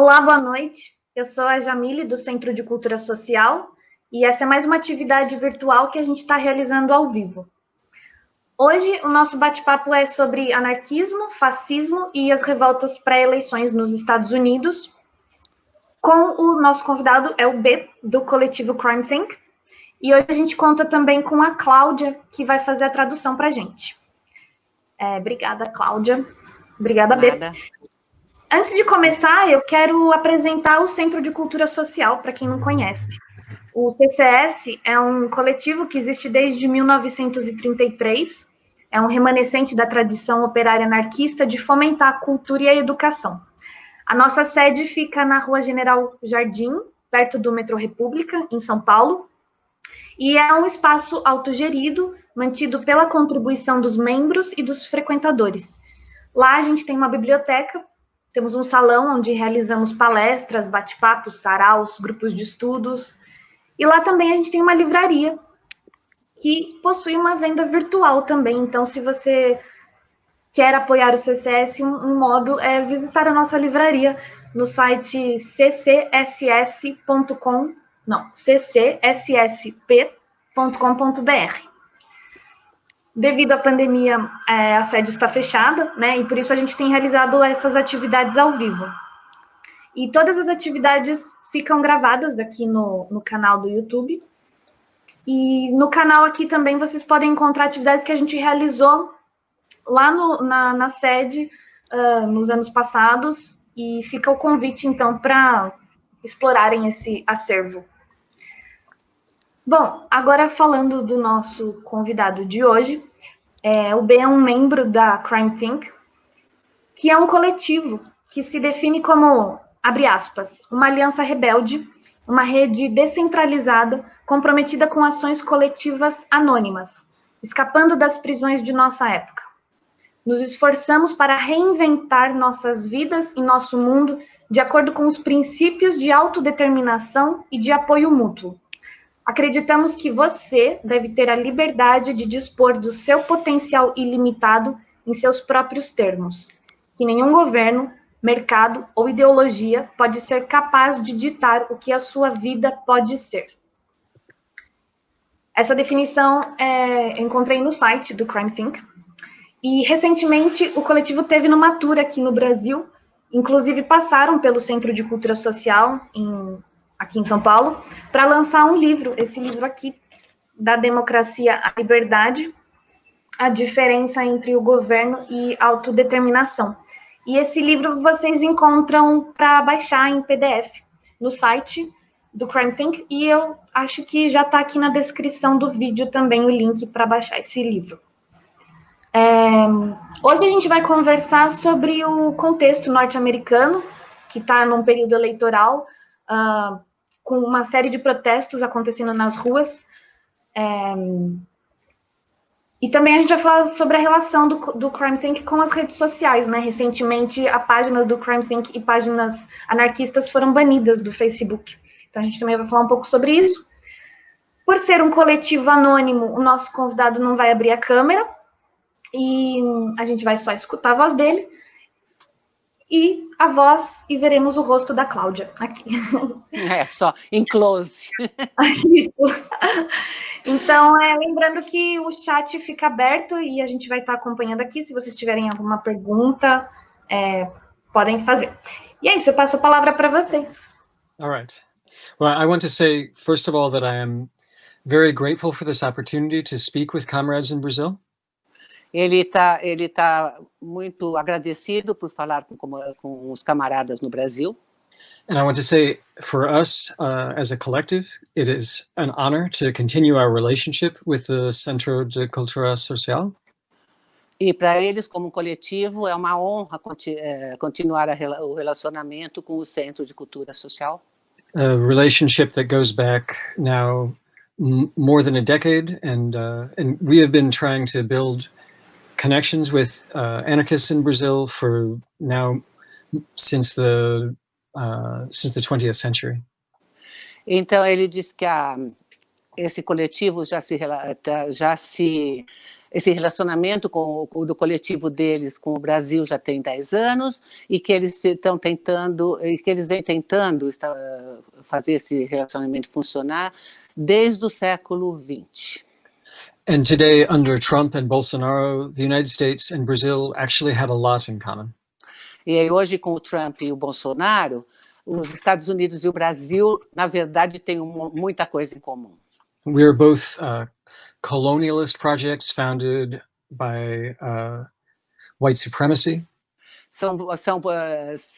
Olá, boa noite. Eu sou a Jamile, do Centro de Cultura Social, e essa é mais uma atividade virtual que a gente está realizando ao vivo. Hoje, o nosso bate-papo é sobre anarquismo, fascismo e as revoltas pré-eleições nos Estados Unidos, com o nosso convidado, é o B, do coletivo Crime Think, e hoje a gente conta também com a Cláudia, que vai fazer a tradução para a gente. Obrigada, Cláudia. Obrigada, B. Antes de começar, eu quero apresentar o Centro de Cultura Social, para quem não conhece. O CCS é um coletivo que existe desde 1933, é um remanescente da tradição operária anarquista de fomentar a cultura e a educação. A nossa sede fica na Rua General Jardim, perto do metrô República, em São Paulo, e é um espaço autogerido, mantido pela contribuição dos membros e dos frequentadores. Lá a gente tem uma biblioteca, temos um salão onde realizamos palestras, bate-papos, saraus, grupos de estudos. E lá também a gente tem uma livraria que possui uma venda virtual também. Então, se você quer apoiar o CCS, um modo é visitar a nossa livraria no site ccssp.com.br. Devido à pandemia, a sede está fechada, né? E por isso a gente tem realizado essas atividades ao vivo. E todas as atividades ficam gravadas aqui no canal do YouTube. E no canal aqui também vocês podem encontrar atividades que a gente realizou lá na sede nos anos passados. E fica o convite, então, para explorarem esse acervo. Bom, agora falando do nosso convidado de hoje, o B é um membro da Crime Think, que é um coletivo que se define como, abre aspas, uma aliança rebelde, uma rede descentralizada, comprometida com ações coletivas anônimas, escapando das prisões de nossa época. Nos esforçamos para reinventar nossas vidas e nosso mundo de acordo com os princípios de autodeterminação e de apoio mútuo. Acreditamos que você deve ter a liberdade de dispor do seu potencial ilimitado em seus próprios termos, que nenhum governo, mercado ou ideologia pode ser capaz de ditar o que a sua vida pode ser. Essa definição eu encontrei no site do Crime Think, e recentemente o coletivo teve numa tour aqui no Brasil, inclusive passaram pelo Centro de Cultura Social aqui em São Paulo, para lançar um livro, esse livro aqui, da democracia à liberdade, a diferença entre o governo e a autodeterminação. E esse livro vocês encontram para baixar em PDF no site do Crime Think, e eu acho que já está aqui na descrição do vídeo também o link para baixar esse livro. Hoje a gente vai conversar sobre o contexto norte-americano, que está num período eleitoral, com uma série de protestos acontecendo nas ruas. E também a gente vai falar sobre a relação do Crime Think com as redes sociais, né? Recentemente, a página do Crime Think e páginas anarquistas foram banidas do Facebook. Então a gente também vai falar um pouco sobre isso. Por ser um coletivo anônimo, o nosso convidado não vai abrir a câmera e a gente vai só escutar a voz dele e a voz, e veremos o rosto da Cláudia aqui. Só em close. Isso. Então, lembrando que o chat fica aberto e a gente vai estar acompanhando aqui. Se vocês tiverem alguma pergunta, podem fazer. E é isso, eu passo a palavra para vocês. All right. Well, I want to say, first of all, that I am very grateful for this opportunity to speak with comrades in Brazil. Ele tá muito agradecido por falar com os camaradas no Brasil. And I want to say, for us as a collective, it is an honor to continue our relationship with the Centro de Cultura Social. E para eles, como coletivo, é uma honra continuar o relacionamento com o Centro de Cultura Social. A relationship that goes back now more than a decade, and we have been trying to build connections with anarchists in Brazil for now since the 20th century. Então ele diz que esse coletivo já se esse relacionamento do coletivo deles com o Brasil já tem 10 anos e que eles estão tentando, que eles vêm tentando fazer esse relacionamento funcionar desde o século XX. And today, under Trump and Bolsonaro, the United States and Brazil actually have a lot in common. E aí, hoje, com o Trump e o Bolsonaro, os Estados Unidos e o Brasil, na verdade, têm muita coisa em comum. We are both colonialist projects founded by white supremacy.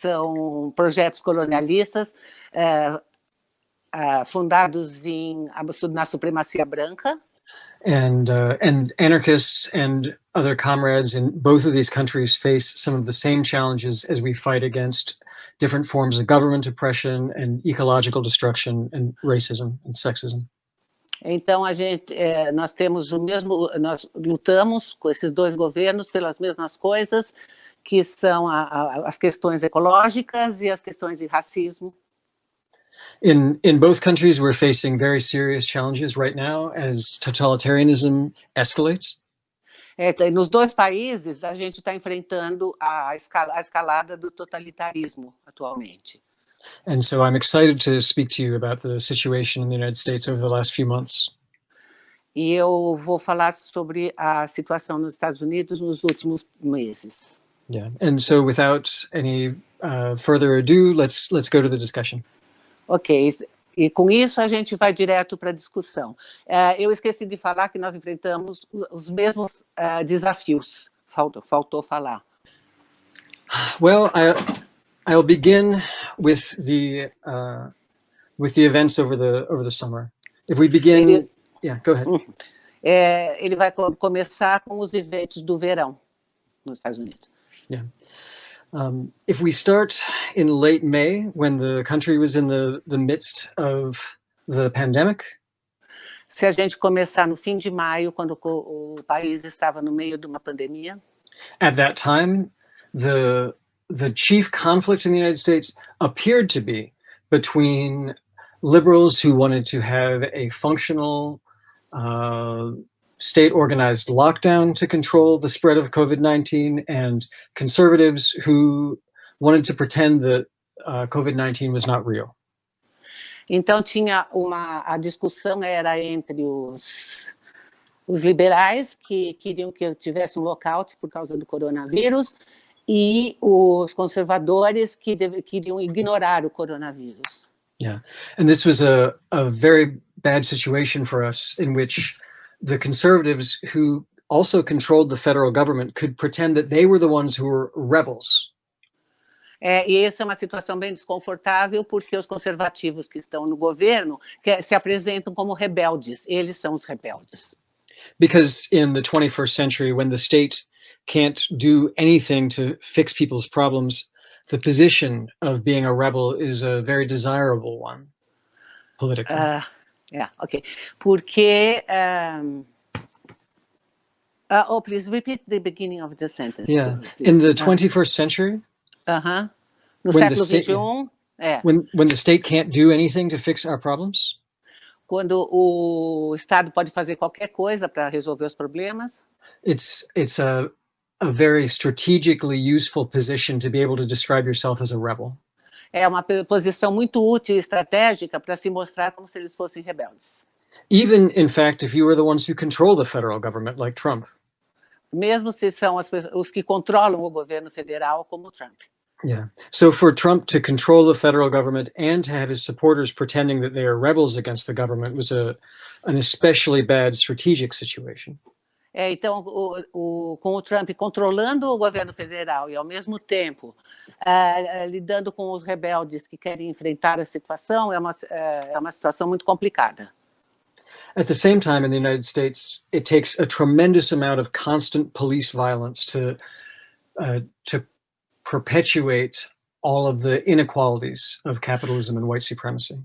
São projetos colonialistas fundados na supremacia branca. And anarchists and other comrades in both of these countries face some of the same challenges as we fight against different forms of government oppression and ecological destruction and racism and sexism. Então nós lutamos com esses dois governos pelas mesmas coisas, que são as questões ecológicas e as questões de racismo. In both countries, we're facing very serious challenges right now as totalitarianism escalates. Nos dois países, a gente está enfrentando a escalada do totalitarismo atualmente. And so I'm excited to speak to you about the situation in the United States over the last few months. E eu vou falar sobre a situação nos Estados Unidos nos últimos meses. Yeah. And so without any further ado, let's go to the discussion. Ok, e com isso a gente vai direto para a discussão. Eu esqueci de falar que nós enfrentamos os mesmos desafios. Faltou falar. Well, I'll begin with the events over the summer. If we begin, yeah, go ahead. Ele vai começar com os eventos do verão nos Estados Unidos. Yeah. If we start in late May, when the country was in the midst of the pandemic. Se a gente começar no fim de maio, quando o país estava no meio de uma pandemia. At that time, the chief conflict in the United States appeared to be between liberals who wanted to have a functional state-organized lockdown to control the spread of COVID-19 and conservatives who wanted to pretend that COVID-19 was not real. Então a discussão era entre os liberais, que queriam que tivesse lockout por causa do coronavírus, e os conservadores que queriam ignorar o coronavírus. Yeah, and this was a very bad situation for us, in which the conservatives, who also controlled the federal government, could pretend that they were the ones who were rebels. E essa é uma situação bem desconfortável, porque os conservativos que estão no governo se apresentam como rebeldes. Eles são os rebeldes. Because in the 21st century, when the state can't do anything to fix people's problems, the position of being a rebel is a very desirable one, politically. Yeah, okay. Porque, please repeat the beginning of the sentence. Yeah, please. In the 21st century, no século XXI, when the state can't do anything to fix our problems, quando o Estado pode fazer qualquer coisa para resolver os problemas, it's a very strategically useful position to be able to describe yourself as a rebel. É uma posição muito útil e estratégica para se mostrar como se eles fossem rebeldes. Even, in fact, if you were the ones who control the federal government, like Trump. Mesmo se são os que controlam o governo federal, como Trump. Yeah. So for Trump to control the federal government and to have his supporters pretending that they are rebels against the government was an especially bad strategic situation. Então, com o Trump controlando o governo federal e, ao mesmo tempo, lidando com os rebeldes que querem enfrentar a situação, é uma situação muito complicada. At the same time, in the United States, it takes a tremendous amount of constant police violence to perpetuate all of the inequalities of capitalism and white supremacy.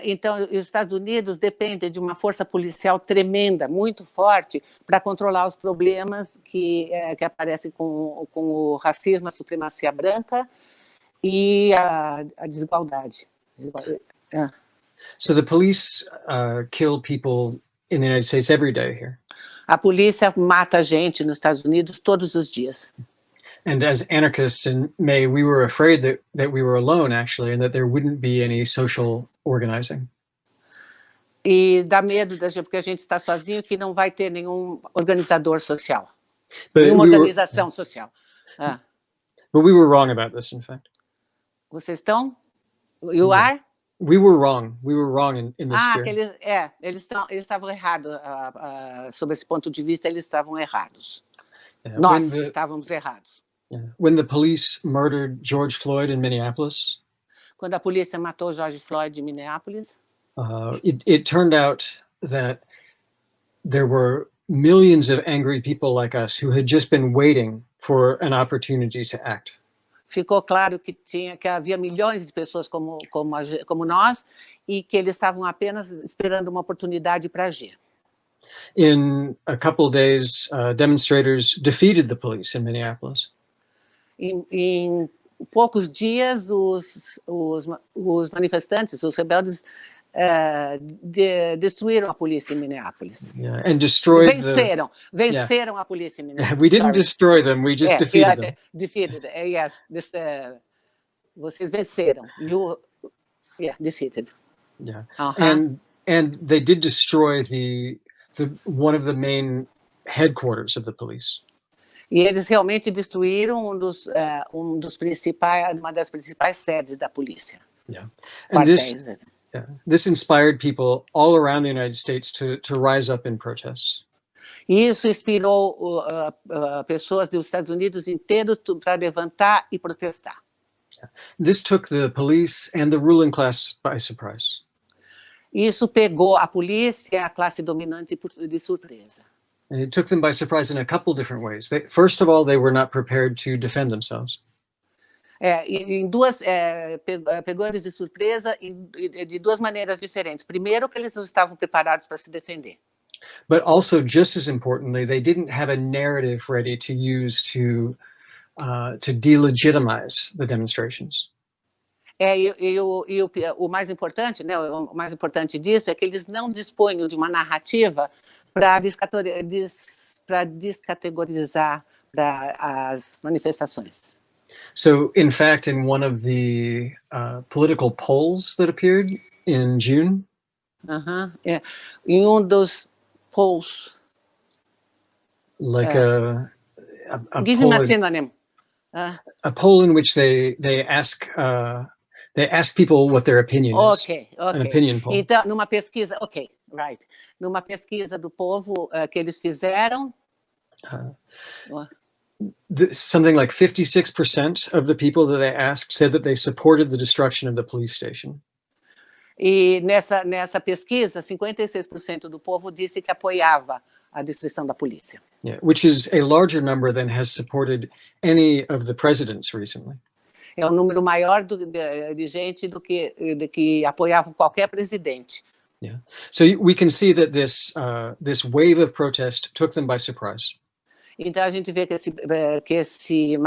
Então, os Estados Unidos dependem de uma força policial tremenda, muito forte, para controlar os problemas que aparecem com o racismo, a supremacia branca e a desigualdade. So the police kill people in the United States every day here. A polícia mata gente nos Estados Unidos todos os dias. And as anarchists in May, we were afraid that we were alone, actually, and that there wouldn't be any social organizing. E dá medo da gente, porque a gente está sozinho, que não vai ter nenhum organizador social. Nenhuma organização social. But we were wrong about this, in fact. Vocês estão? You are? We were wrong. We were wrong in this fear. Eles estavam errados. Sob esse ponto de vista, eles estavam errados. Yeah, Nós estávamos errados. When the police murdered George Floyd in Minneapolis, quando a polícia matou George Floyd em Minneapolis, it turned out that there were millions of angry people like us who had just been waiting for an opportunity to act. Ficou claro que havia milhões de pessoas como nós e que eles estavam apenas esperando uma oportunidade para agir. In a couple of days, demonstrators defeated the police in Minneapolis. Em poucos dias, os manifestantes, os rebeldes, destruíram a polícia em Minneapolis. And destroyed venceram a polícia em Minneapolis. We didn't destroy them, we just defeated them. Defeated, yes. Vocês venceram. You, defeated. Yeah. And they did destroy one of the main headquarters of the police. E eles realmente destruíram uma das principais sedes da polícia. And this inspired people all around the United States to rise up in protests. Isso inspirou pessoas dos Estados Unidos inteiros para levantar e protestar. This took the police and the ruling class by surprise. Isso pegou a polícia e a classe dominante de surpresa. And it took them by surprise in a couple different ways. First of all, they were not prepared to defend themselves. Pegou eles de surpresa de duas maneiras diferentes. Primeiro, que eles não estavam preparados para se defender. But also, just as importantly, they didn't have a narrative ready to use to delegitimize the demonstrations. O mais importante, né? O mais importante disso é que eles não dispunham de uma narrativa para descategorizar as manifestações. So, in fact, in one of the political polls that appeared in June, em dos polls, like a give poll, me a synonym. A poll in which they ask people what their opinion is. An opinion poll. Então, numa pesquisa, numa pesquisa do povo que eles fizeram, something like 56% of the people that they asked said that they supported the destruction of the police station. E nessa pesquisa, 56% do povo disse que apoiava a destruição da polícia. Which is a larger number than has supported any of the presidents recently. É um número maior de gente do que apoiava qualquer presidente. So we can see that this wave of protest took them by surprise. Então a gente vê que esse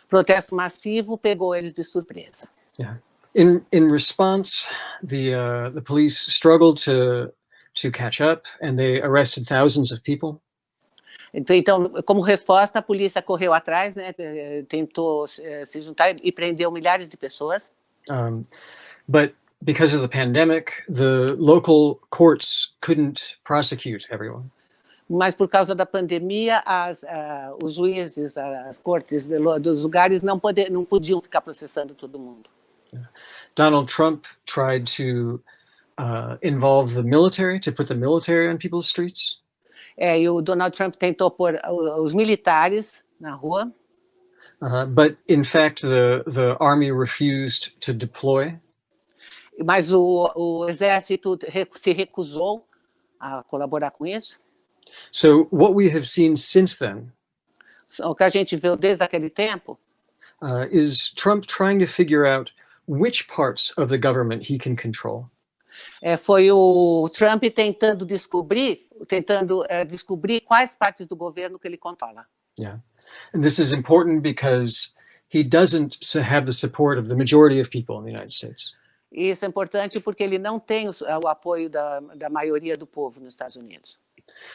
protesto massivo pegou eles de surpresa. In response, the police struggled to catch up, and they arrested thousands of people. Então, como resposta, a polícia correu atrás, né? Tentou se juntar e prendeu milhares de pessoas. But because of the pandemic, the local courts couldn't prosecute everyone. Mas por causa da pandemia, os juízes, as cortes dos lugares não podiam ficar processando todo mundo. Donald Trump tried to involve the military, to put the military on people's streets. E o Donald Trump tentou pôr os militares na rua. But in fact, the army refused to deploy. Mas o exército se recusou a colaborar com isso. So what we have seen since then, o que a gente viu desde aquele tempo, is Trump trying to figure out which parts of the government he can control. Foi o Trump tentando descobrir quais partes do governo que ele controla. And this is important because he doesn't have the support of the majority of people in the United States. Isso é importante porque ele não tem o apoio da maioria do povo nos Estados Unidos.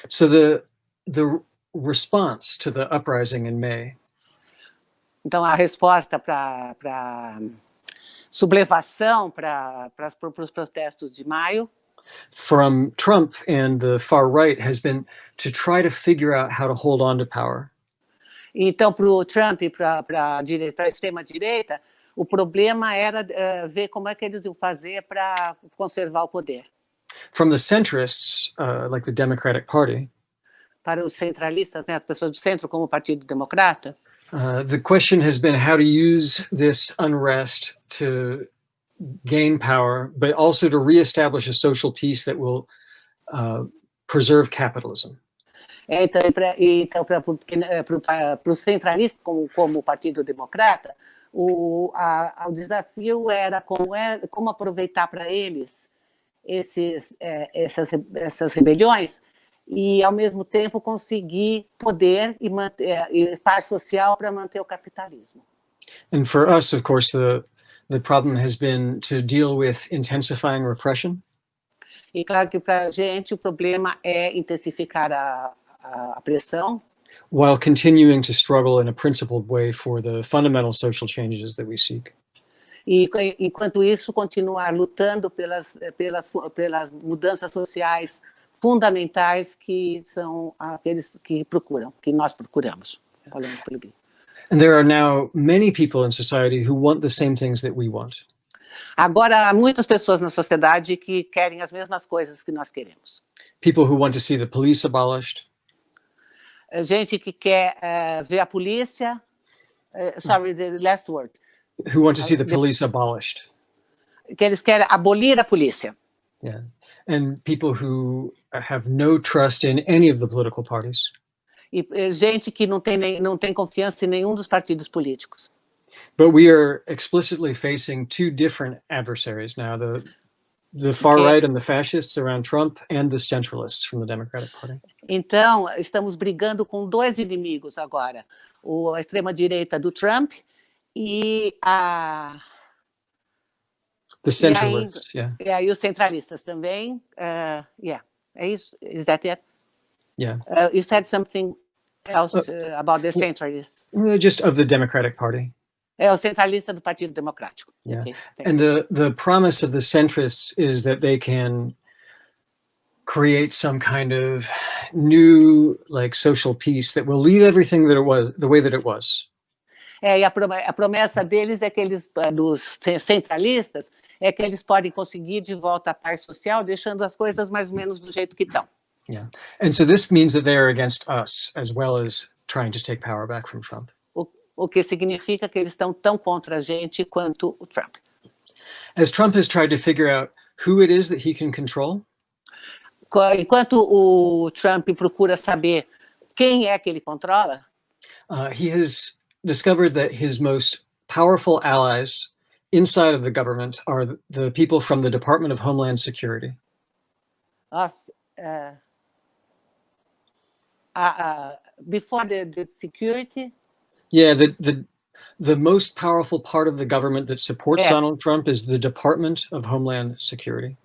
So the response to the uprising in May. Então, a resposta para sublevação, para os protestos de maio, from Trump and the far right has been to try to figure out how to hold on to power. Então, para o Trump e para a extrema-direita, o problema era ver como é que eles iam fazer para conservar o poder. From the centrists, like the Democratic Party, para os centralistas, né, as pessoas do centro, como o Partido Democrata, the question has been how to use this unrest to gain power, but also to reestablish a social peace that will preserve capitalism. Então, para os centralistas, como o Partido Democrata, o desafio era como aproveitar para eles essas rebeliões e, ao mesmo tempo, conseguir poder e paz social para manter o capitalismo. And for us, of course, the problem has been to deal with intensifying repression. E claro que para a gente o problema é intensificar a pressão, while continuing to struggle in a principled way for the fundamental social changes that we seek. E enquanto isso, continuar lutando pelas mudanças sociais fundamentais que são aqueles que nós procuramos. Falando pelo bem. And there are now many people in society who want the same things that we want. Agora, há muitas pessoas na sociedade que querem as mesmas coisas que nós queremos. People who want to see the police abolished. Gente que quer ver a polícia. Sorry, the last word. Who want to see the police abolished. Que eles querem abolir a polícia. Yeah. And people who have no trust in any of the political parties. E gente que não tem confiança em nenhum dos partidos políticos. But we are explicitly facing two different adversaries now, the far right and the fascists around Trump and the centralists from the Democratic Party. Então, estamos brigando com dois inimigos agora, a extrema-direita do Trump e The centralists, e os centralistas também. É isso? Is that it? Yeah. You said something else about the centralists. Just of the Democratic Party. É o centralista do Partido Democrático. Yeah. Okay, and the promise of the centrists is that they can create some kind of new social peace that will leave everything that it was the way that it was. E a promessa deles é que dos centralistas, é que eles podem conseguir de volta a paz social, deixando as coisas mais ou menos do jeito que estão. Yeah. And so this means that they are against us as well as trying to take power back from Trump. O que significa que eles estão tão contra a gente quanto o Trump. As Trump has tried to figure out who it is that he can control. Enquanto o Trump procura saber quem é que ele controla, he has discovered that his most powerful allies inside of the government are the people from the Department of Homeland Security. Before the security. Yeah, the most powerful part of the government that supports Donald Trump is the Department of Homeland Security.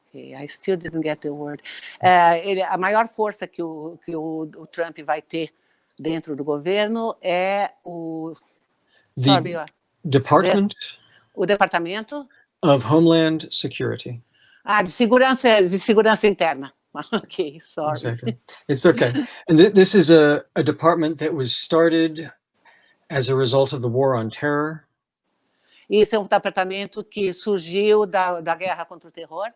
Okay, I still didn't get the word. A maior força que o Trump vai ter dentro do governo é o Department of Homeland Security. De segurança interna. Okay, sorry. Exactly. It's okay. And this is a department that was started as a result of the war on terror. Isso é departamento que surgiu da guerra contra o terror.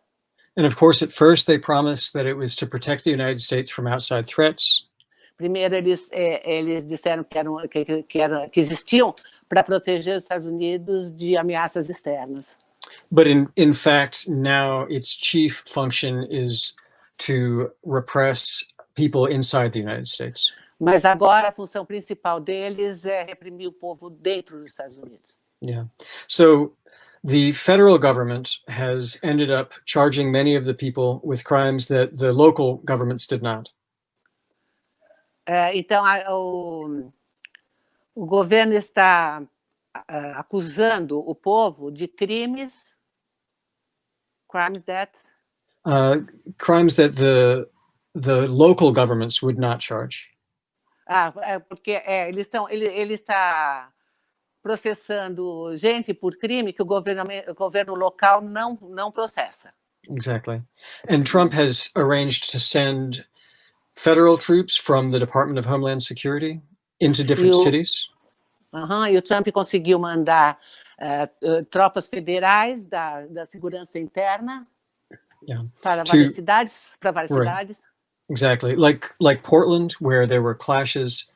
And of course, at first they promised that it was to protect the United States from outside threats. Primeiro eles disseram que existiam para proteger os Estados Unidos de ameaças externas. But in fact, now its chief function is to repress people inside the United States. Mas agora a função principal deles é reprimir o povo dentro dos Estados Unidos. Yeah. So the federal government has ended up charging many of the people with crimes that the local governments did not. Então o governo está acusando o povo de crimes that Crimes that the local governments would not charge. Porque ele está processando gente por crime que o governo local não processa. Exactly. And Trump has arranged to send federal troops from the Department of Homeland Security into different cities. E o Trump conseguiu mandar tropas federais da segurança interna para várias cidades. Exactly. Like Portland, where there were clashes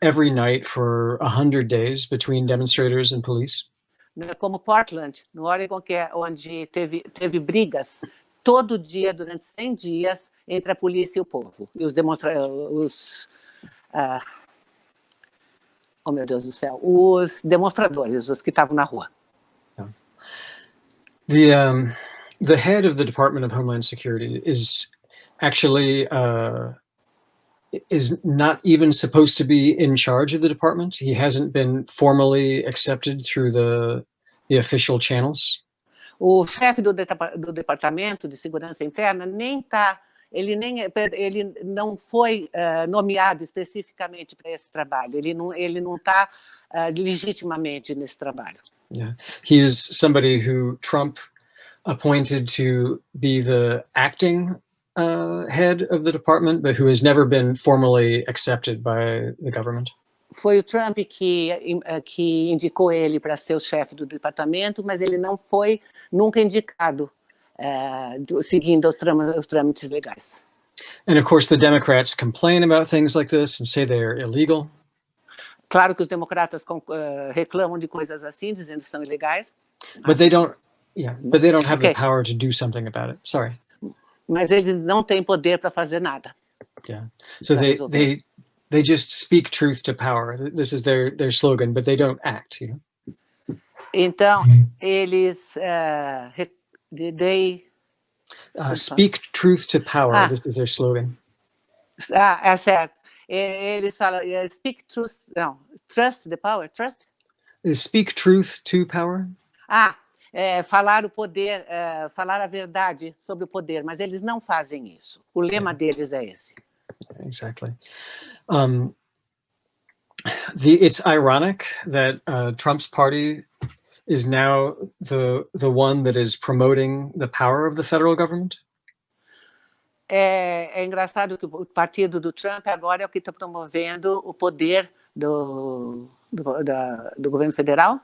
every night for 100 days between demonstrators and police. Como Portland, no Oregon, onde teve brigas todo dia, durante 100 dias, entre a polícia e o povo. E os oh meu Deus do céu, os demonstradores, os que estavam na rua. The head of the Department of Homeland Security is actually is not even supposed to be in charge of the department. He hasn't been formally accepted through the official channels. O chefe do Departamento de Segurança Interna ele não foi nomeado especificamente para esse trabalho. Ele não está legitimamente nesse trabalho. Yeah, he is somebody who Trump appointed to be the acting head of the department, but who has never been formally accepted by the government. Foi o Trump que indicou ele para ser o chefe do departamento, mas ele não foi nunca indicado seguindo os trâmites legais. And of course the Democrats complain about things like this and say they are illegal. Claro que os democratas reclamam de coisas assim, dizendo que são ilegais. But they don't have the power to do something about it. Sorry. Mas eles não têm poder para fazer nada. Yeah. So they just speak truth to power. This is their slogan, but they don't act. You know? Então eles speak truth to power. This is their slogan. É certo. Eles falam speak truth. Não, trust the power. Trust. Speak truth to power. Falar o poder, falar a verdade sobre o poder, mas eles não fazem isso. O lema deles é esse. Exactly. It's ironic that Trump's party is now the one that is promoting the power of the federal government. É engraçado que o partido do Trump agora é o que está promovendo o poder do governo federal.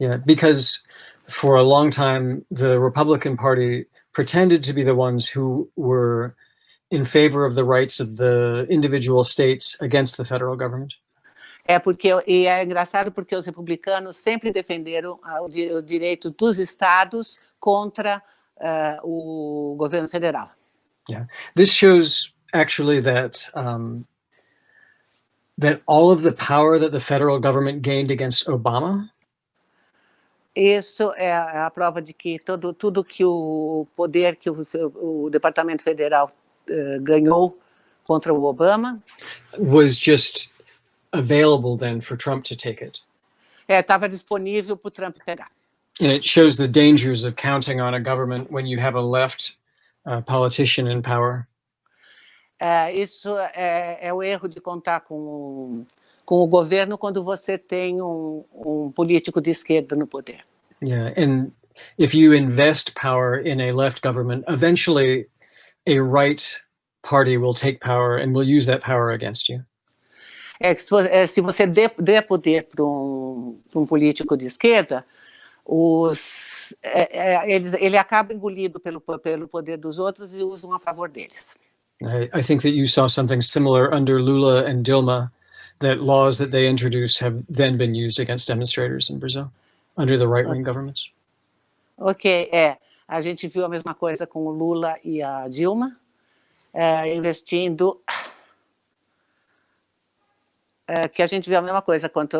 Yeah, because for a long time the Republican Party pretended to be the ones who were in favor of the rights of the individual states against the federal government. E é engraçado porque os republicanos sempre defenderam o direito dos estados contra o governo federal. Yeah, this shows actually that that all of the power that the federal government gained against Obama. Isso é a prova de que tudo que o poder que o Departamento Federal ganhou contra o Obama was just available then for Trump to take it. Estava disponível para o Trump pegar. And it shows the dangers of counting on a government when you have a left politician in power. Isso é o erro de contar com o governo quando você tem político de esquerda no poder. Yeah, and if you invest power in a left government, eventually a right party will take power and will use that power against you. Se você der poder para político de esquerda, ele acaba engolido pelo poder dos outros e usam a favor deles. I think that you saw something similar under Lula and Dilma, that laws that they introduced have then been used against demonstrators in Brazil under the right-wing governments. Ok, a gente viu a mesma coisa com o Lula e a Dilma, investindo, que a gente viu a mesma coisa quanto,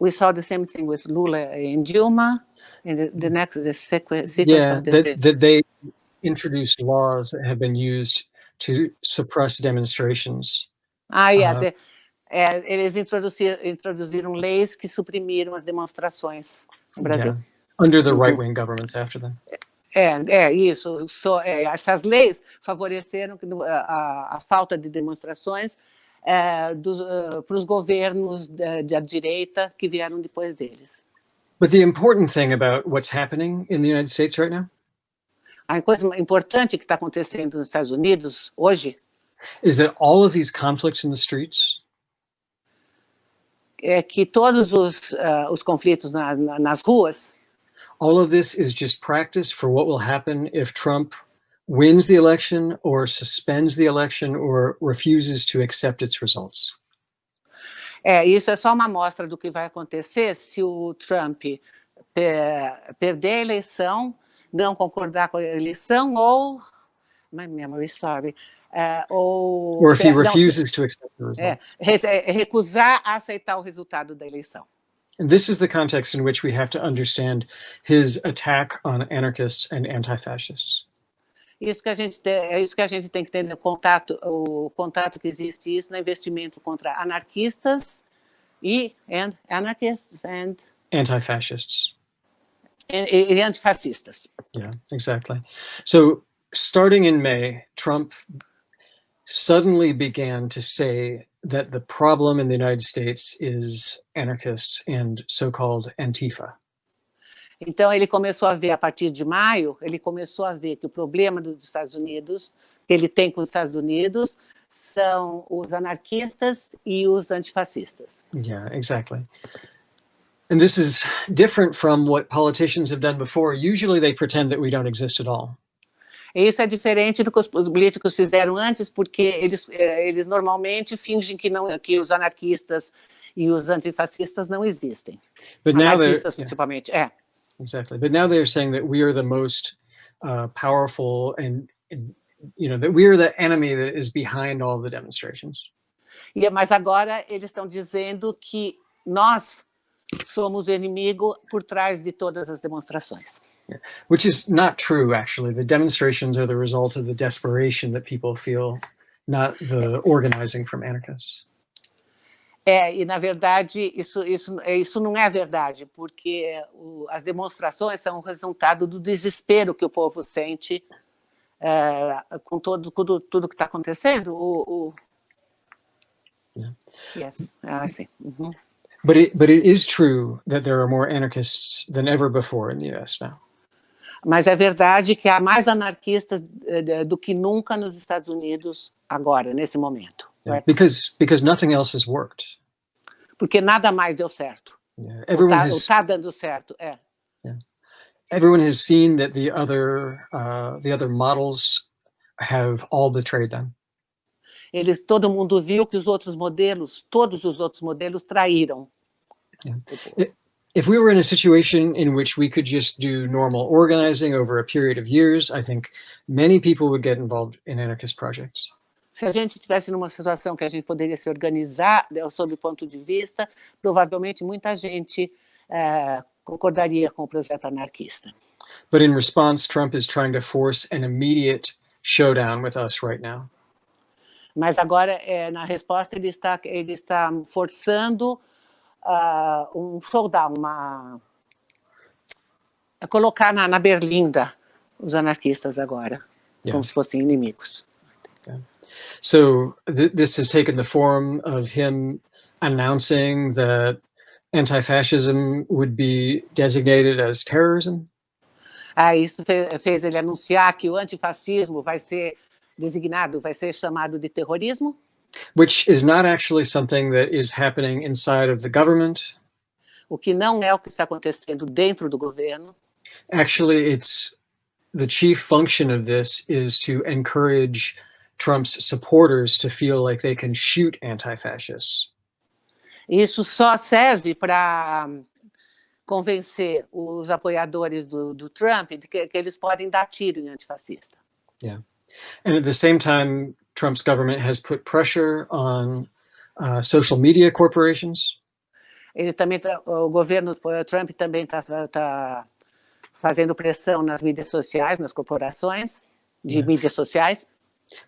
we saw the same thing with Lula and Dilma, and the sequence of that they introduced laws that have been used to suppress demonstrations. Eles introduziram leis que suprimiram as demonstrações no Brasil. Under the right-wing governments after them. Isso. Essas leis favoreceram a falta de demonstrações para os governos da direita que vieram depois deles. But the important thing about what's happening in the United States right now A coisa importante que está acontecendo nos Estados Unidos hoje is that all of these conflicts in the streets é que todos os conflitos nas ruas, all of this is just practice for what will happen if Trump wins the election or suspends the election or refuses to accept its results. Isso é só uma amostra do que vai acontecer se o Trump perder a eleição, não concordar com a eleição ou... My memory, sorry. Or if he refuses to accept the result. Recusar a aceitar o resultado da eleição. And this is the context in which we have to understand his attack on anarchists and anti-fascists. É isso que a gente tem que entender, o contato que existe isso no investimento contra anarquistas and anti-fascists. E antifascistas. Yeah, exactly. So starting in May, Trump suddenly began to say that the problem in the United States is anarchists and so-called Antifa. Então, ele começou a ver, a partir de maio, ele começou a ver que o problema dos Estados Unidos, que ele tem com os Estados Unidos, são os anarquistas e os antifascistas. Yeah, exactly. And this is different from what politicians have done before. Usually they pretend that we don't exist at all. E isso é diferente do que os políticos fizeram antes, porque eles normalmente fingem que os anarquistas e os antifascistas não existem. But now anarquistas, principalmente. Exactly. But now they're saying that we are the most powerful and that we are the enemy that is behind all the demonstrations. Mas agora eles estão dizendo que nós somos o inimigo por trás de todas as demonstrações. Yeah. Which is not true, actually. The demonstrations are the result of the desperation that people feel, not the organizing from anarchists. E na verdade, isso não é verdade, porque as demonstrações são o resultado do desespero que o povo sente com tudo que está acontecendo. Yeah. Yes, I see. Mm-hmm. But it is true that there are more anarchists than ever before in the US now. Mas é verdade que há mais anarquistas do que nunca nos Estados Unidos agora, nesse momento. Yeah, because nothing else has worked. Porque nada mais deu certo. Yeah, está dando certo. Yeah. Everyone has seen that the other models have all betrayed them. Todo mundo viu que todos os outros modelos traíram. Yeah. If we were in a situation in which we could just do normal organizing over a period of years, I think many people would get involved in anarchist projects. Se a gente estivesse numa situação que a gente poderia se organizar, sob o ponto de vista, provavelmente muita gente concordaria com o projeto anarquista. But in response, Trump is trying to force an immediate showdown with us right now. Mas agora, na resposta, ele está forçando um showdown, colocar na berlinda os anarquistas agora, como se fossem inimigos. Okay. So this has taken the form of him announcing that anti-fascism would be designated as terrorism? Isso fez ele anunciar que o antifascismo vai ser chamado de terrorismo. Which is not actually something that is happening inside of the government. O que não é o que está acontecendo dentro do governo. Actually, the chief function of this is to encourage Trump's supporters to feel like they can shoot anti-fascists. Isso só serve para convencer os apoiadores do Trump de que eles podem dar tiro em antifascista. Yeah. And at the same time, Trump's government has put pressure on social media corporations. O governo Trump também está fazendo pressão nas mídias sociais, nas corporações de mídias sociais.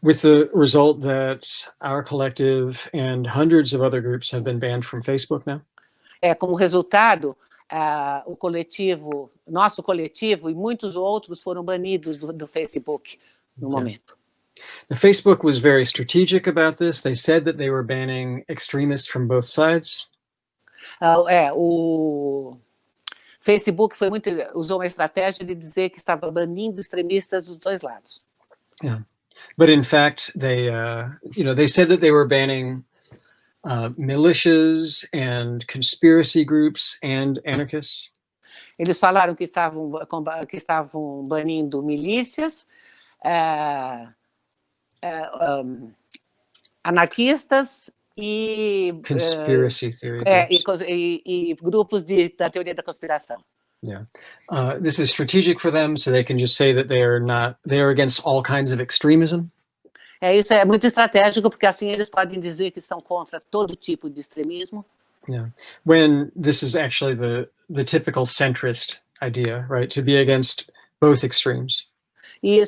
With the result that our collective and hundreds of other groups have been banned from Facebook now. Como resultado, o coletivo, nosso coletivo e muitos outros foram banidos do Facebook no momento. The Facebook was very strategic about this. They said that they were banning extremists from both sides. O Facebook usou uma estratégia de dizer que estava banindo extremistas dos dois lados. Yeah, but in fact, they said that they were banning militias and conspiracy groups and anarchists. Eles falaram que estavam banindo milícias, anarquistas e conspiracy theory e grupos da teoria da conspiração. Yeah, this is strategic for them, so they can just say that they are against all kinds of extremism. Isso é muito estratégico, porque assim eles podem dizer que são contra todo tipo de extremismo. Yeah, when this is actually the typical centrist idea, right? To be against both extremes. E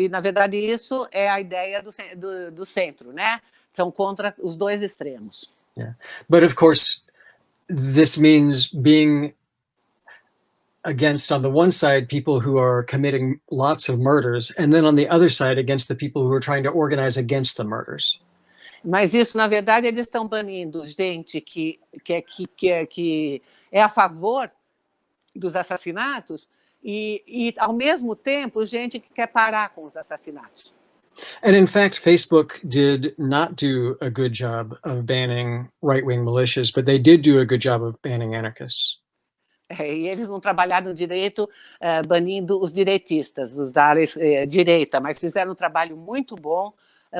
na verdade isso é a ideia do centro, né? São contra os dois extremos. Yeah, but of course, this means being against, on the one side, people who are committing lots of murders, and then on the other side, against the people who are trying to organize against the murders. Mas isso, na verdade, eles estão banindo gente que é a favor dos assassinatos e, ao mesmo tempo, gente que quer parar com os assassinatos. And in fact, Facebook did not do a good job of banning right-wing militias, but they did do a good job of banning anarchists. E eles não trabalharam direito banindo os direitistas, os da direita, mas fizeram um trabalho muito bom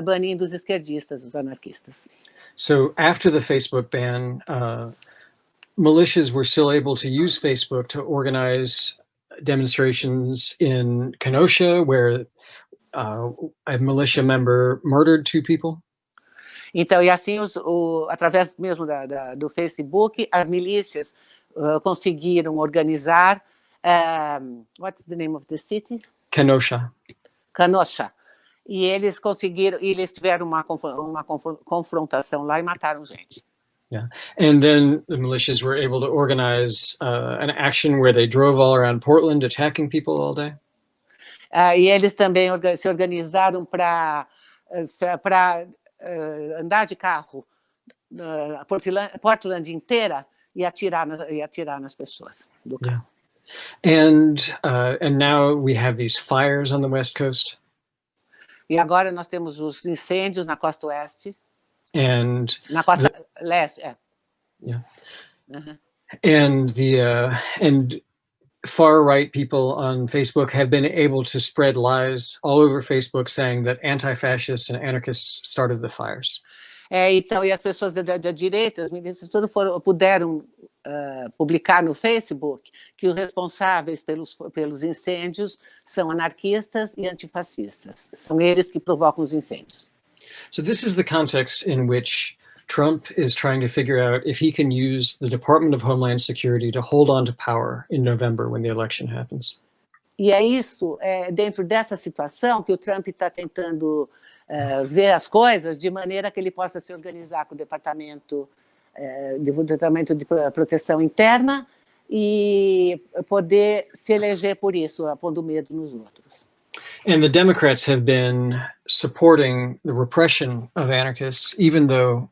banindo os esquerdistas, os anarquistas. So after the Facebook ban, militias were still able to use Facebook to organize demonstrations in Kenosha, where a militia member murdered 2 people. Então, e assim, através mesmo do Facebook, as milícias conseguiram organizar, what's the name of the city? Kenosha. Kenosha. E eles tiveram uma confrontação lá e mataram gente. Yeah, and then the militias were able to organize an action where they drove all around Portland attacking people all day. E eles também se organizaram para andar de carro Portland inteira e atirar nas pessoas do carro. Yeah. And now we have these fires on the West Coast. E agora nós temos os incêndios na costa oeste. And na costa leste, Yeah. And far-right people on Facebook have been able to spread lies all over Facebook saying that anti-fascists and anarchists started the fires. Então, e as pessoas da direita, as milícias, puderam publicar no Facebook que os responsáveis pelos incêndios são anarquistas e antifascistas. São eles que provocam os incêndios. So this is the context in which Trump is trying to figure out if he can use the Department of Homeland Security to hold on to power in November when the election happens. E é isso, dentro dessa situação, que o Trump está tentando ver as coisas de maneira que ele possa se organizar com o Departamento de Proteção Interna e poder se eleger por isso, pondo medo nos outros. And the Democrats have been supporting the repression of anarchists, even though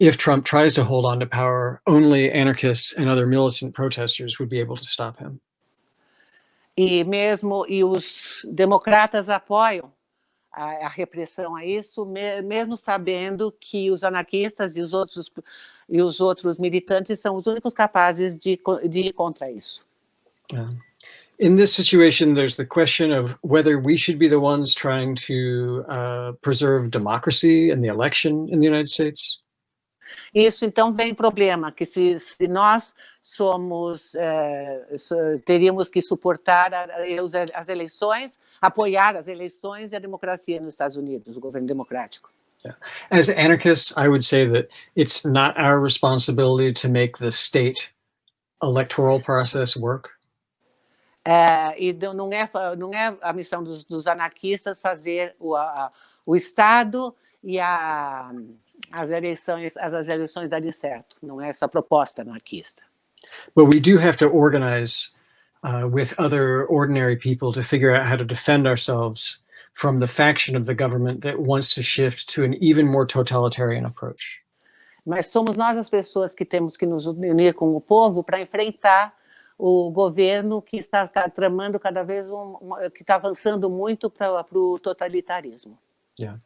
if Trump tries to hold on to power, only anarchists and other militant protesters would be able to stop him. E os democratas apoiam a repressão a isso, mesmo sabendo que os anarquistas e os outros militantes são os únicos capazes de ir contra isso. In this situation, there's the question of whether we should be the ones trying to preserve democracy and the election in the United States. Isso, então, vem o problema, que se nós teríamos que suportar as eleições, apoiar as eleições e a democracia nos Estados Unidos, o governo democrático. Yeah. As anarchists, I would say that it's not our responsibility to make the state electoral process work. E não é a missão dos anarquistas fazer o Estado e as eleições darem certo. Não é essa a proposta anarquista. But we do have to organize with other ordinary people to figure out how to defend ourselves from the faction of the government that wants to shift to an even more totalitarian approach. Mas somos nós as pessoas que temos que nos unir com o povo para enfrentar o governo que está tramando cada vez que está avançando muito para o totalitarismo. Yeah.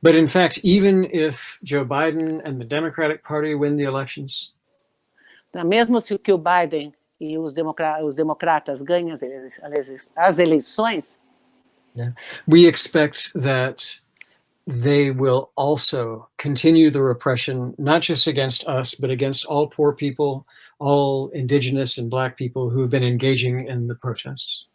But in fact, even if Joe Biden and the Democratic Party win the elections, mesmo se que o Biden e os democratas ganhem as eleições, yeah, we expect that they will also continue the repression, not just against us, but against all poor people, all indigenous and black people who have been engaging in the protests.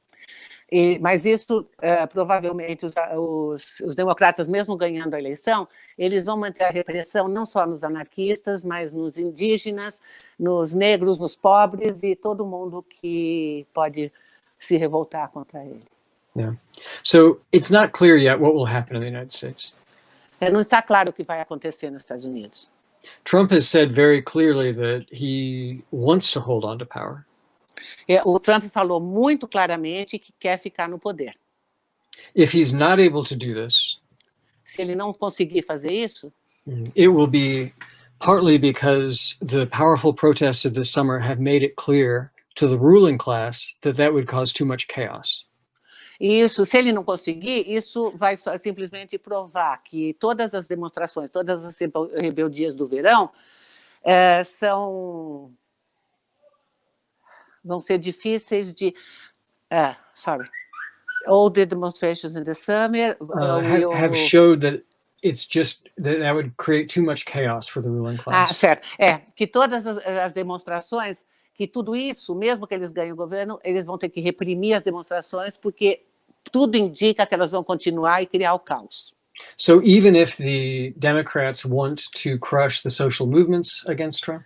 Mas isso, provavelmente, os democratas, mesmo ganhando a eleição, eles vão manter a repressão não só nos anarquistas, mas nos indígenas, nos negros, nos pobres e todo mundo que pode se revoltar contra ele. Yeah. So it's not clear yet what will happen in the United States. Não está claro o que vai acontecer nos Estados Unidos. Trump has said very clearly that he wants to hold on to power. O Trump falou muito claramente que quer ficar no poder. If he's not able to do this, se ele não conseguir fazer isso, it will be partly because the powerful protests of this summer have made it clear to the ruling class that that would cause too much chaos. Isso, se ele não conseguir, isso vai simplesmente provar que todas as demonstrações, todas as rebeldias do verão vão ser difíceis de... sorry. All the demonstrations in the summer have showed that it's just that would create too much chaos for the ruling class. Certo. Que todas as demonstrações, que tudo isso, mesmo que eles ganhem o governo, eles vão ter que reprimir as demonstrações, porque tudo indica que elas vão continuar e criar o caos. So even if the Democrats want to crush the social movements against Trump,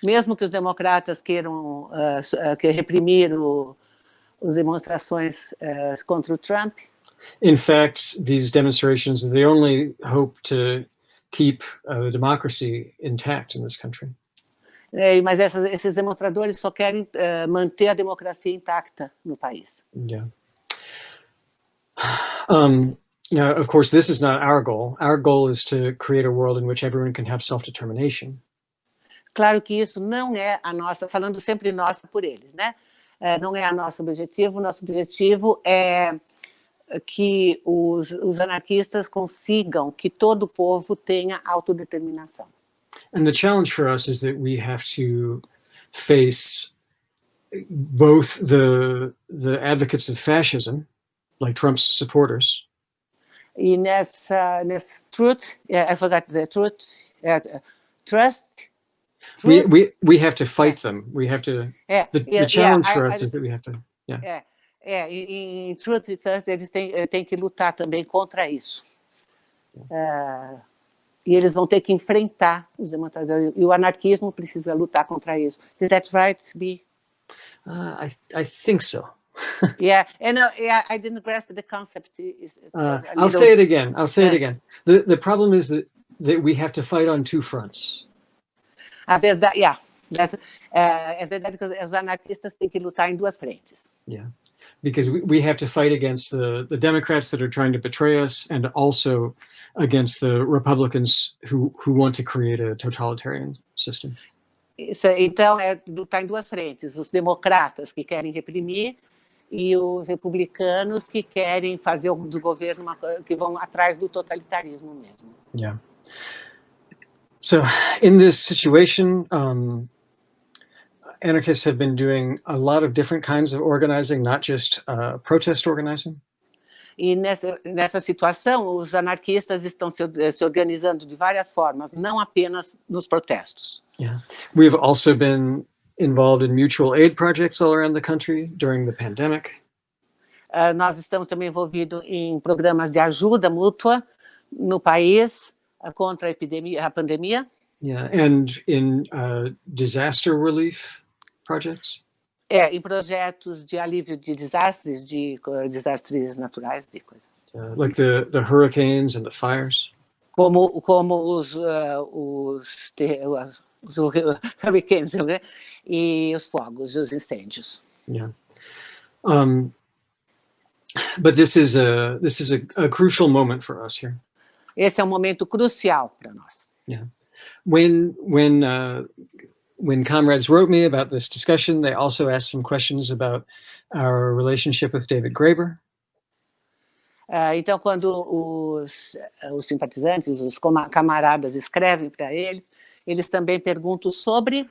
mesmo que os democratas queiram reprimir as demonstrações contra o Trump, in fact, these demonstrations, they only hope to keep the democracy intact in this country. Mas esses demonstradores só querem manter a democracia intacta no país. Yeah. Now, of course, this is not our goal. Our goal is to create a world in which everyone can have self-determination. Claro que isso não é a nossa, falando sempre nossa por eles, né? Não é o nosso objetivo. Nosso objetivo é que os anarquistas consigam que todo o povo tenha autodeterminação. And the challenge for us is that we have to face both the advocates of fascism, like Trump's supporters. E nessa truth, I forgot the truth, trust. We have to fight them. We have to. The challenge for us is that we have to. Yeah. Em truth e trust eles têm que lutar também contra isso. E eles vão ter que enfrentar os demonstradores. E o anarquismo precisa lutar contra isso. Is that right, B? I think so. I didn't grasp the concept. I'll say it again. The problem is that we have to fight on two fronts. A verdade, é verdade que os anarquistas têm que lutar em duas frentes. Yeah, because we have to fight against the Democrats that are trying to betray us, and also against the Republicans who want to create a totalitarian system. Então, é lutar em duas frentes: os democratas que querem reprimir e os republicanos que querem fazer do governo que vão atrás do totalitarismo mesmo. Yeah. So, in this situation, anarchists have been doing a lot of different kinds of organizing, not just protest organizing. E nessa situação, os anarquistas estão se organizando de várias formas, não apenas nos protestos. Yeah. We've also been involved in mutual aid projects all around the country during the pandemic. Nós estamos também envolvidos em programas de ajuda mútua no país contra a pandemia. Yeah, and in disaster relief projects. Em projetos de alívio de desastres naturais, de coisa. Like the hurricanes and the fires. Como os hurricanes, né? E os fogos, os incêndios. Yeah. But this is a crucial moment for us here. Esse é um momento crucial para nós. Yeah. When comrades wrote me about this discussion, they also asked some questions about our relationship with David Graeber. Então, quando os simpatizantes, os camaradas escrevem para ele, eles também perguntam sobre...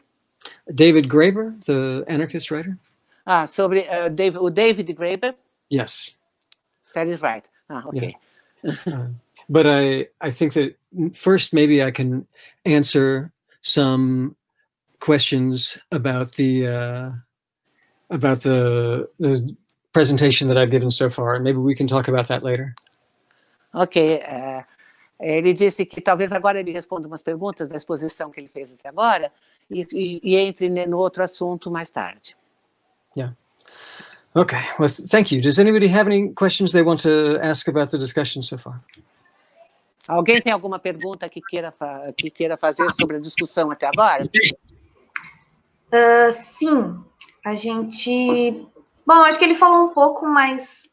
David Graeber, the anarchist writer? Sobre o David Graeber? Yes. That is right. Okay. Yeah. But I think that first maybe I can answer some questions about the presentation that I've given so far, and maybe we can talk about that later. Ok. Ele disse que talvez agora ele responda umas perguntas da exposição que ele fez até agora e entre no outro assunto mais tarde. Yeah. Okay. Well, thank you. Does anybody have any questions they want to ask about the discussion so far? Alguém tem alguma pergunta que queira fazer sobre a discussão até agora? Sim. A gente... Bom, acho que ele falou um pouco, mas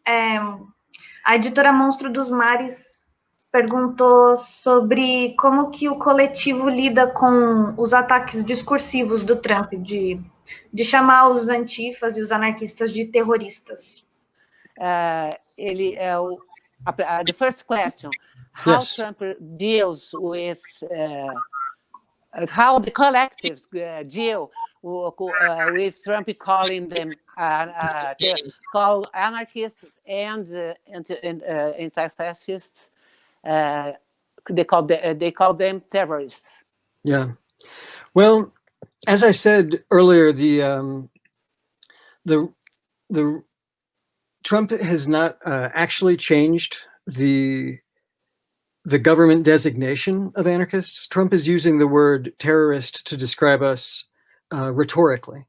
a editora Monstro dos Mares perguntou sobre como que o coletivo lida com os ataques discursivos do Trump, de chamar os antifas e os anarquistas de terroristas. The first question, how Yes. Trump deals with, how the collectives deal with Trump calling them call anarchists and anti-fascists. They call them terrorists. Yeah. Well, as I said earlier, the Trump has not actually changed the government designation of anarchists. Trump is using the word terrorist to describe us rhetorically.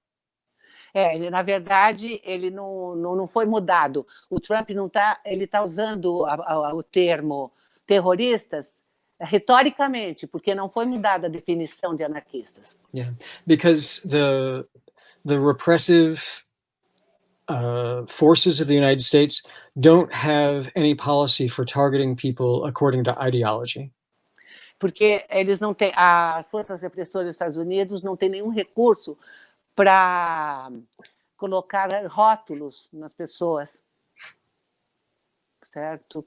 Na verdade, ele não foi mudado. O Trump ele está usando o termo terroristas retoricamente, porque não foi mudada a definição de anarquistas. Yeah, because the repressive forces of the United States don't have any policy for targeting people according to ideology. Porque eles não têm, as forças repressoras dos Estados Unidos não têm nenhum recurso para colocar rótulos nas pessoas, certo?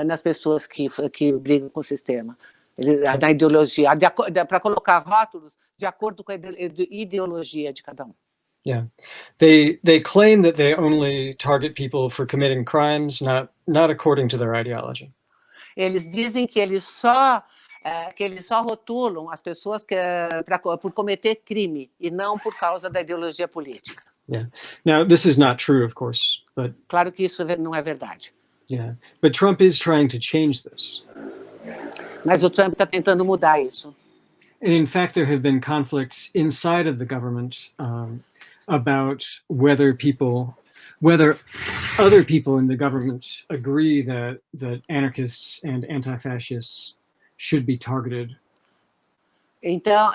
Nas pessoas que brigam com o sistema, na ideologia, para colocar rótulos de acordo com a ideologia de cada um. Yeah, they claim that they only target people for committing crimes, not according to their ideology. Eles dizem que eles só rotulam as pessoas por cometer crime e não por causa da ideologia política. Yeah. Now, this is not true, of course, but claro que isso não é verdade. Yeah, but Trump is trying to change this. Mas o Trump está tentando mudar isso. And in fact, there have been conflicts inside of the government about whether other people in the government agree that anarchists and anti-fascists should be targeted. Então,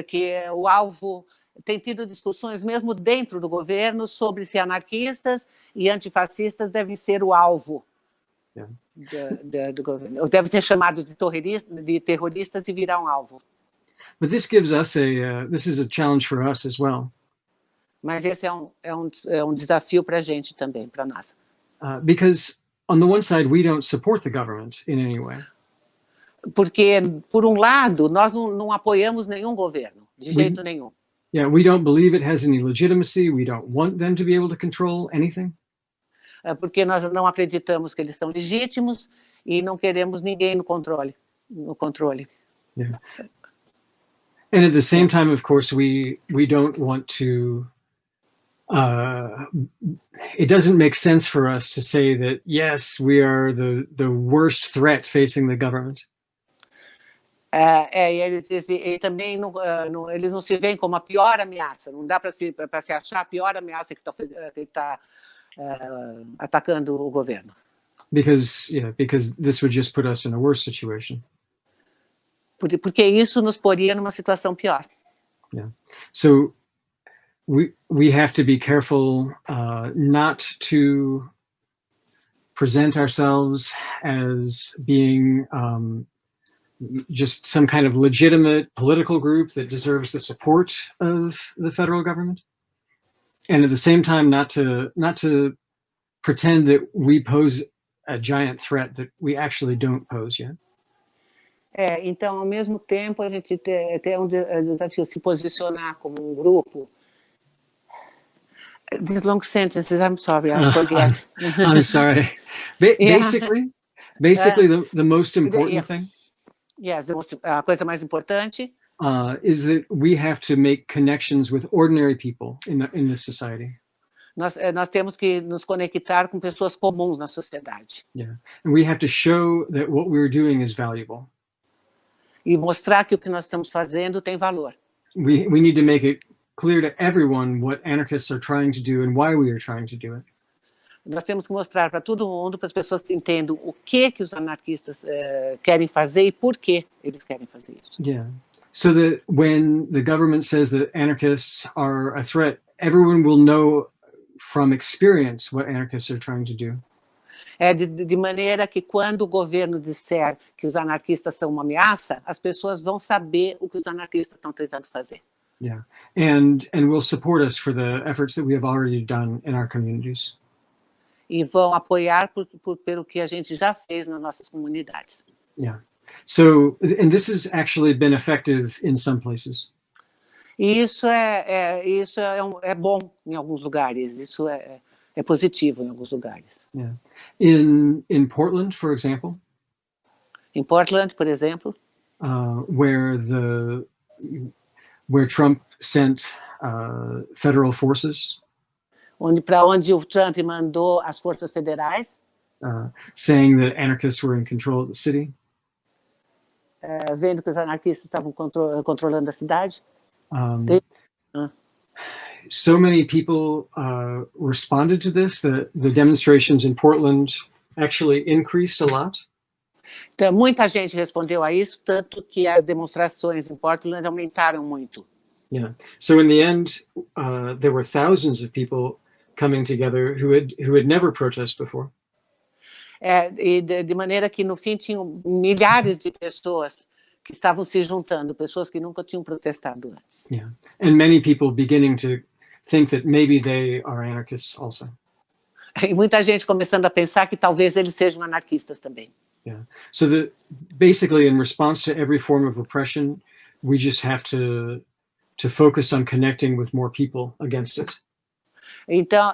que o alvo tem tido discussões mesmo dentro do governo sobre se anarquistas e antifascistas devem ser o alvo do governo. Ou devem ser chamados de terroristas e virar um alvo. But this gives us this is a challenge for us as well. Mas esse é um desafio para a gente também, para nós. Because on the one side, we don't support the government in any way. Porque, por um lado, nós não apoiamos nenhum governo, de jeito nenhum. Yeah, we don't believe it has any legitimacy. We don't want them to be able to control anything. Porque nós não acreditamos que eles são legítimos e não queremos ninguém no controle. Yeah. And at the same time, of course, we don't want to. It doesn't make sense for us to say that yes, we are the worst threat facing the government. E também eles não se veem como a pior ameaça. Não dá para se achar a pior ameaça que está atacando o governo. Because this would just put us in a worse situation. Porque isso nos poria numa situação pior. Yeah. So we have to be careful not to present ourselves as being just some kind of legitimate political group that deserves the support of the federal government, and at the same time not to pretend that we pose a giant threat that we actually don't pose yet. Então, ao mesmo tempo, a gente tem um desafio se posicionar como um grupo. These long sentences, I'm sorry, I forget. I'm sorry. Basically, the most important thing. Yes, a coisa mais importante. Is that we have to make connections with ordinary people in this society. Nós temos que nos conectar com pessoas comuns na sociedade. Yeah, and we have to show that what we're doing is valuable. E mostrar que o que nós estamos fazendo tem valor. We need to make it clear to everyone what anarchists are trying to do and why we are trying to do it. Nós temos que mostrar para todo mundo, para as pessoas que entendam o que os anarquistas querem fazer e por que eles querem fazer isso. Yeah, so that when the government says that anarchists are a threat, everyone will know from experience what anarchists are trying to do. De maneira que quando o governo disser que os anarquistas são uma ameaça, as pessoas vão saber o que os anarquistas estão tentando fazer. Yeah, and will support us for the efforts that we have already done in our communities. E vão apoiar pelo que a gente já fez nas nossas comunidades. Yeah, so and this has actually been effective in some places. E isso é bom em alguns lugares. Isso é positivo em alguns lugares. Yeah, in Portland, for example. Em Portland, por exemplo. Where Trump sent federal forces. Para onde o Trump mandou as forças federais. Saying that anarchists were in control of the city. Vendo que os anarquistas estavam controlando a cidade. So many people responded to this that the demonstrations in Portland actually increased a lot. Então, muita gente respondeu a isso, tanto que as demonstrações em Portland aumentaram muito. Yeah. So in the end, there were thousands of people coming together who had never protested before. E de maneira que no fim tinham milhares de pessoas que estavam se juntando, pessoas que nunca tinham protestado antes. Yeah. And many people beginning to think that maybe they are anarchists also. E muita gente começando a pensar que talvez eles sejam anarquistas também. Yeah. So basically, in response to every form of oppression, we just have to focus on connecting with more people against it. Então,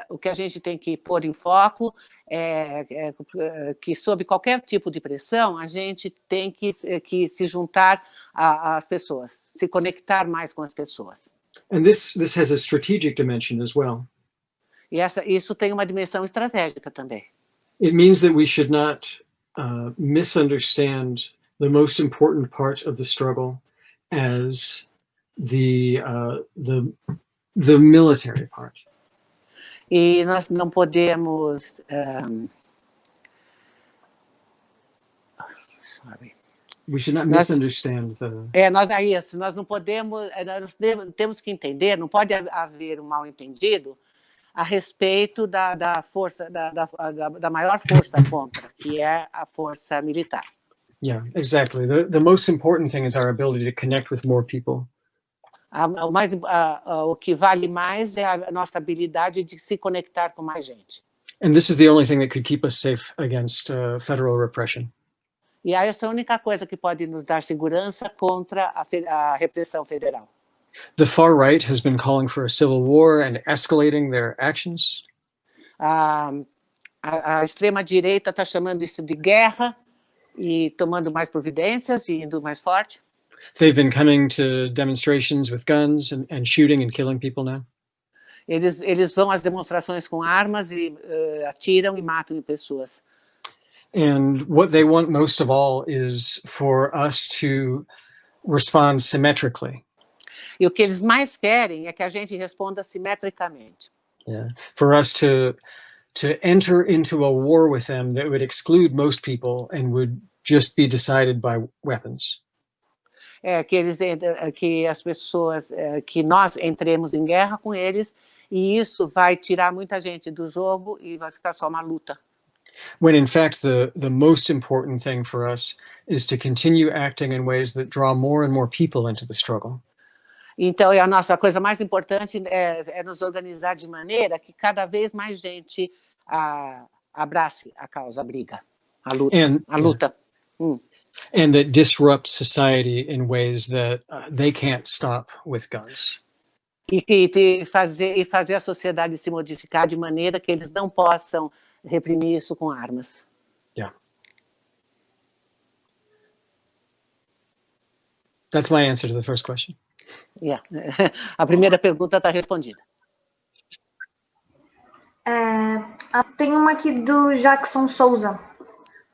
o que a gente tem que pôr em foco é que, sob qualquer tipo de pressão, a gente tem que se juntar às pessoas, se conectar mais com as pessoas. And this has a strategic dimension as well. E isso tem uma dimensão estratégica também. It means that we should not misunderstand the most important part of the struggle as the military part. E nós não podemos we should not misunderstand nós não podemos, nós temos que entender, não pode haver um mal-entendido a respeito da maior força contra, que é a força militar. Yeah, exactly. The most important thing is our ability to connect with more people. O que vale mais é a nossa habilidade de se conectar com mais gente. And this is the only thing that could keep us safe against federal repression. E essa é a única coisa que pode nos dar segurança contra a repressão federal. The far right has been calling for a civil war and escalating their actions. A extrema-direita está chamando isso de guerra e tomando mais providências e indo mais forte. They've been coming to demonstrations with guns and shooting and killing people now. Eles vão às demonstrações com armas e atiram e matam pessoas. And what they want most of all is for us to respond symmetrically. E o que eles mais querem é que a gente responda simetricamente. Yeah. For us to enter into a war with them that would exclude most people and would just be decided by weapons. que as pessoas, que nós entremos em guerra com eles, e isso vai tirar muita gente do jogo e vai ficar só uma luta. When in fact the most important thing for us is to continue acting in ways that draw more and more people into the struggle. Então, a nossa coisa mais importante é nos organizar de maneira que cada vez mais gente abrace a causa, a briga, a luta. And that disrupts society in ways that they can't stop with guns. E fazer a sociedade se modificar de maneira que eles não possam reprimir isso com armas. Yeah. That's my answer to the first question. Yeah. A primeira pergunta está respondida. Tem uma aqui do Jackson Souza.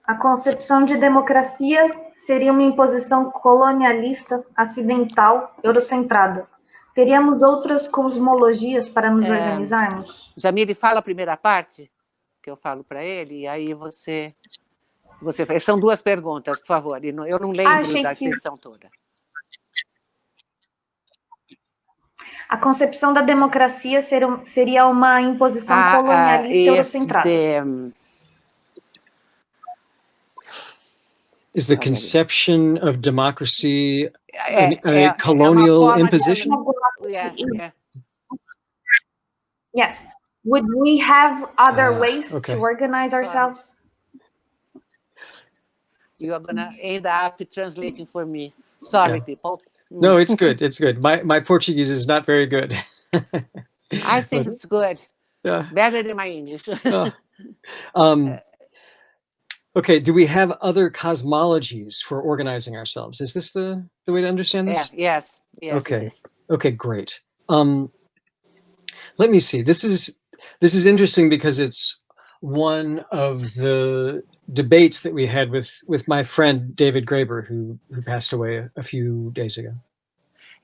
A concepção de democracia seria uma imposição colonialista, acidental, eurocentrada. Teríamos outras cosmologias para nos organizarmos? Jamile, fala a primeira parte, que eu falo para ele, e aí você faz. São duas perguntas, por favor. Eu não lembro da extensão toda. A concepção da democracia seria uma imposição colonialista eurocentrada. Is the conception of democracy a colonial imposition? Yes. Would we have other ways to organize ourselves? You are going to end up translating for me. Sorry, people. No, it's good. It's good. My Portuguese is not very good. I think it's good. Yeah. Better than my English. Okay, do we have other cosmologies for organizing ourselves? Is this the way to understand this? Yes. Okay. Okay, great. Let me see. This is interesting because it's one of the debates that we had with my friend David Graeber, who passed away a few days ago.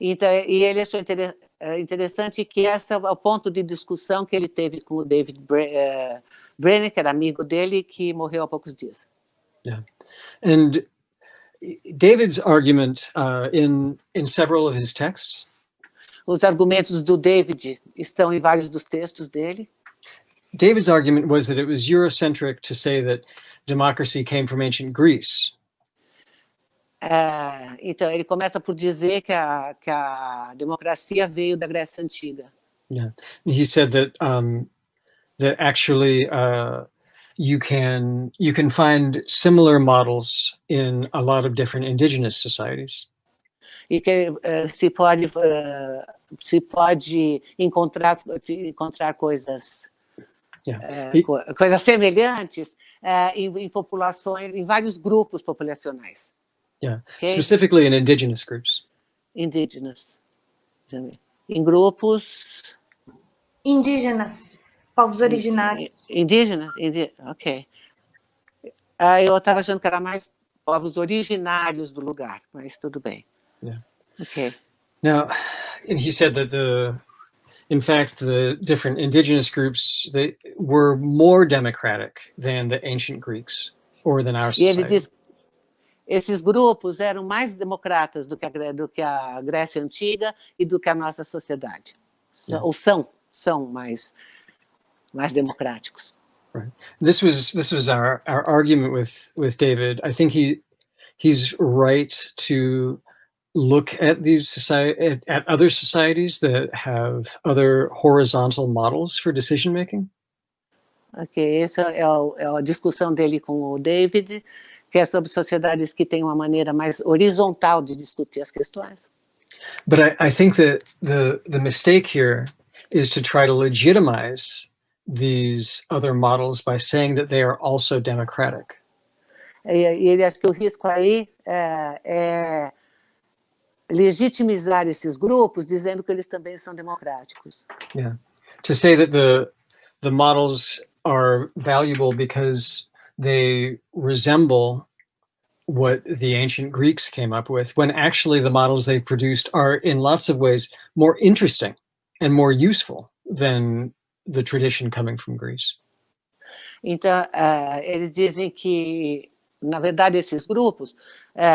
Então, e ele achou interessante que esse é o ponto de discussão que ele teve com o David Brenner, que era amigo dele, que morreu há poucos dias. Yeah, and David's argument in several of his texts. Os argumentos do David estão em vários dos textos dele. David's argument was that it was Eurocentric to say that democracy came from ancient Greece. Então, ele começa por dizer que a democracia veio da Grécia Antiga. Yeah, he said that that actually you can find similar models in a lot of different indigenous societies. E que se pode encontrar coisas coisas semelhantes em populações, em vários grupos populacionais. Yeah, okay? Specifically in indigenous groups. Indigenous. Em grupos indígenas, povos originários. Indígenas? Ok. Eu estava achando que era mais povos originários do lugar, mas tudo bem. Yeah. Okay. Now, and he said that in fact, the different indigenous groups, they were more democratic than the ancient Greeks or than our society. E ele diz esses grupos eram mais democratas do que a Grécia Antiga e do que a nossa sociedade. Ou são mais democráticos. Right. This was our argument with David. I think he's right to look at at other societies that have other horizontal models for decision making. Ok, essa é a discussão dele com o David, que é sobre sociedades que têm uma maneira mais horizontal de discutir as questões. But I think that the mistake here is to try to legitimize these other models by saying that they are also democratic. E ele acha que o risco aí é legitimizar esses grupos dizendo que eles também são democráticos. Yeah. To say that the models are valuable because they resemble what the ancient Greeks came up with, when actually the models they produced are in lots of ways more interesting and more useful than the tradition coming from Greece. Então, eles dizem que na verdade, esses grupos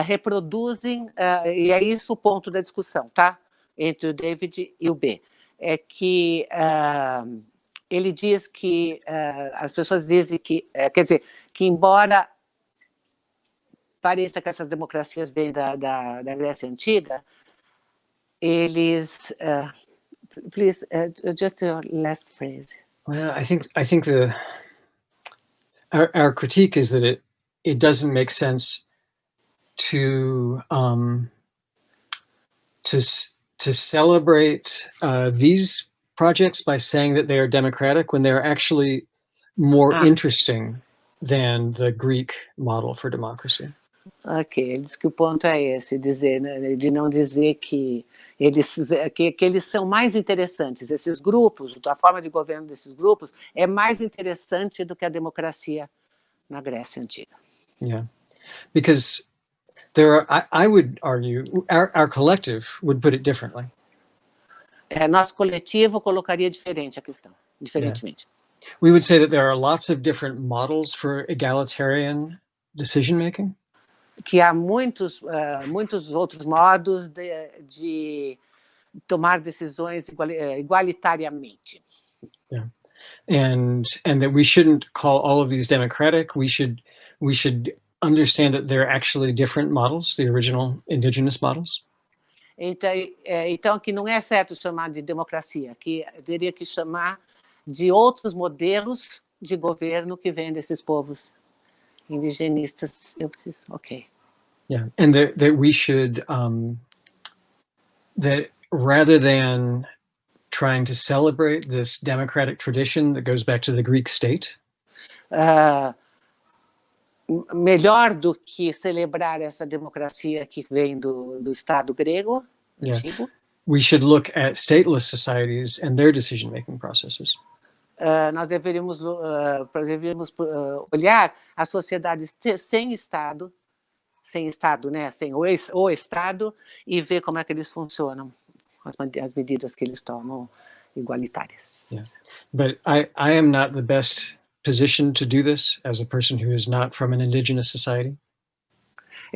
reproduzem, e é isso o ponto da discussão, tá? Entre o David e o B. É que ele diz que as pessoas dizem que, quer dizer, que embora pareça que essas democracias vêm da Grécia Antiga, eles... please, just the last phrase. Well, I think our critique is that it doesn't make sense to celebrate these projects by saying that they are democratic when they are actually more interesting than the Greek model for democracy. Ok, ele diz que o ponto é esse, dizer, né, de não dizer que eles são mais interessantes, esses grupos, a forma de governo desses grupos é mais interessante do que a democracia na Grécia Antiga. Yeah, because there are, I would argue, our collective would put it differently. Nosso coletivo colocaria diferente a questão, diferentemente. Yeah. We would say that there are lots of different models for egalitarian decision making. Que há muitos outros modos de tomar decisões igualitariamente. Yeah. And that we shouldn't call all of these democratic. We should understand that they're actually different models, the original indigenous models. Então que não é certo chamar de democracia, que teria que chamar de outros modelos de governo que vêm desses povos indigenistas. Ok. Yeah, and that we should that rather than trying to celebrate this democratic tradition that goes back to the Greek state. Melhor do que celebrar essa democracia que vem do Estado grego antigo. We should look at stateless societies and their decision-making processes. Nós deveríamos olhar as sociedades sem Estado, né, sem o Estado, e ver como é que eles funcionam, as medidas que eles tomam igualitárias. Yeah. But I am not the best position to do this as a person who is not from an indigenous society.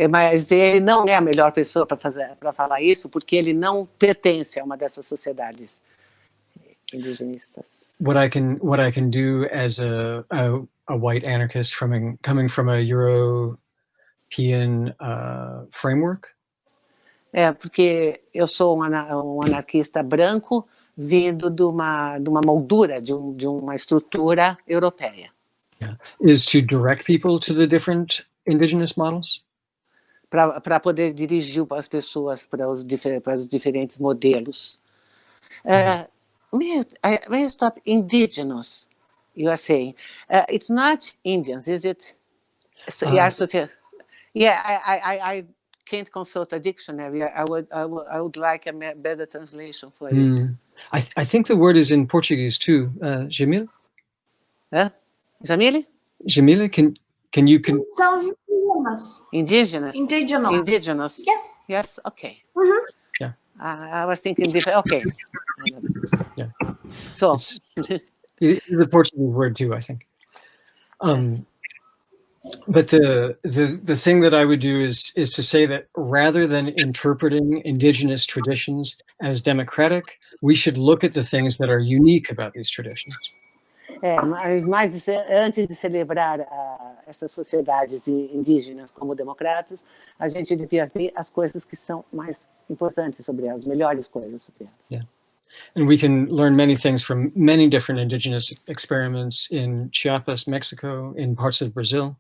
Mas ele não é a melhor pessoa para falar isso, porque ele não pertence a uma dessas sociedades indigenistas. What I can do as a white anarchist coming from a European framework. Porque eu sou um anarquista branco vindo de uma moldura de uma estrutura europeia. Yeah. Is to direct people to the different indigenous models. Para poder dirigir as pessoas para os diferentes modelos. May I stop? Indigenous, you are saying. It's not Indians, is it? So, I can't consult a dictionary. I would like a better translation for it. I think the word is in Portuguese too. Jamila? Jamile? Jamila, can you... São indígenas. Indigenous? Indigenous. Yes. Yes, okay. Mm-hmm. Yeah. I was thinking different. Okay. Yeah. So. It's a Portuguese word too, I think. But the thing that I would do is to say that rather than interpreting indigenous traditions as democratic, we should look at the things that are unique about these traditions. Mas antes de celebrar essas sociedades indígenas como democratas, a gente devia ver as coisas que são mais importantes sobre elas, melhores coisas sobre elas. Yeah. And we can learn many things from many different indigenous experiments in Chiapas, Mexico, in parts of Brazil.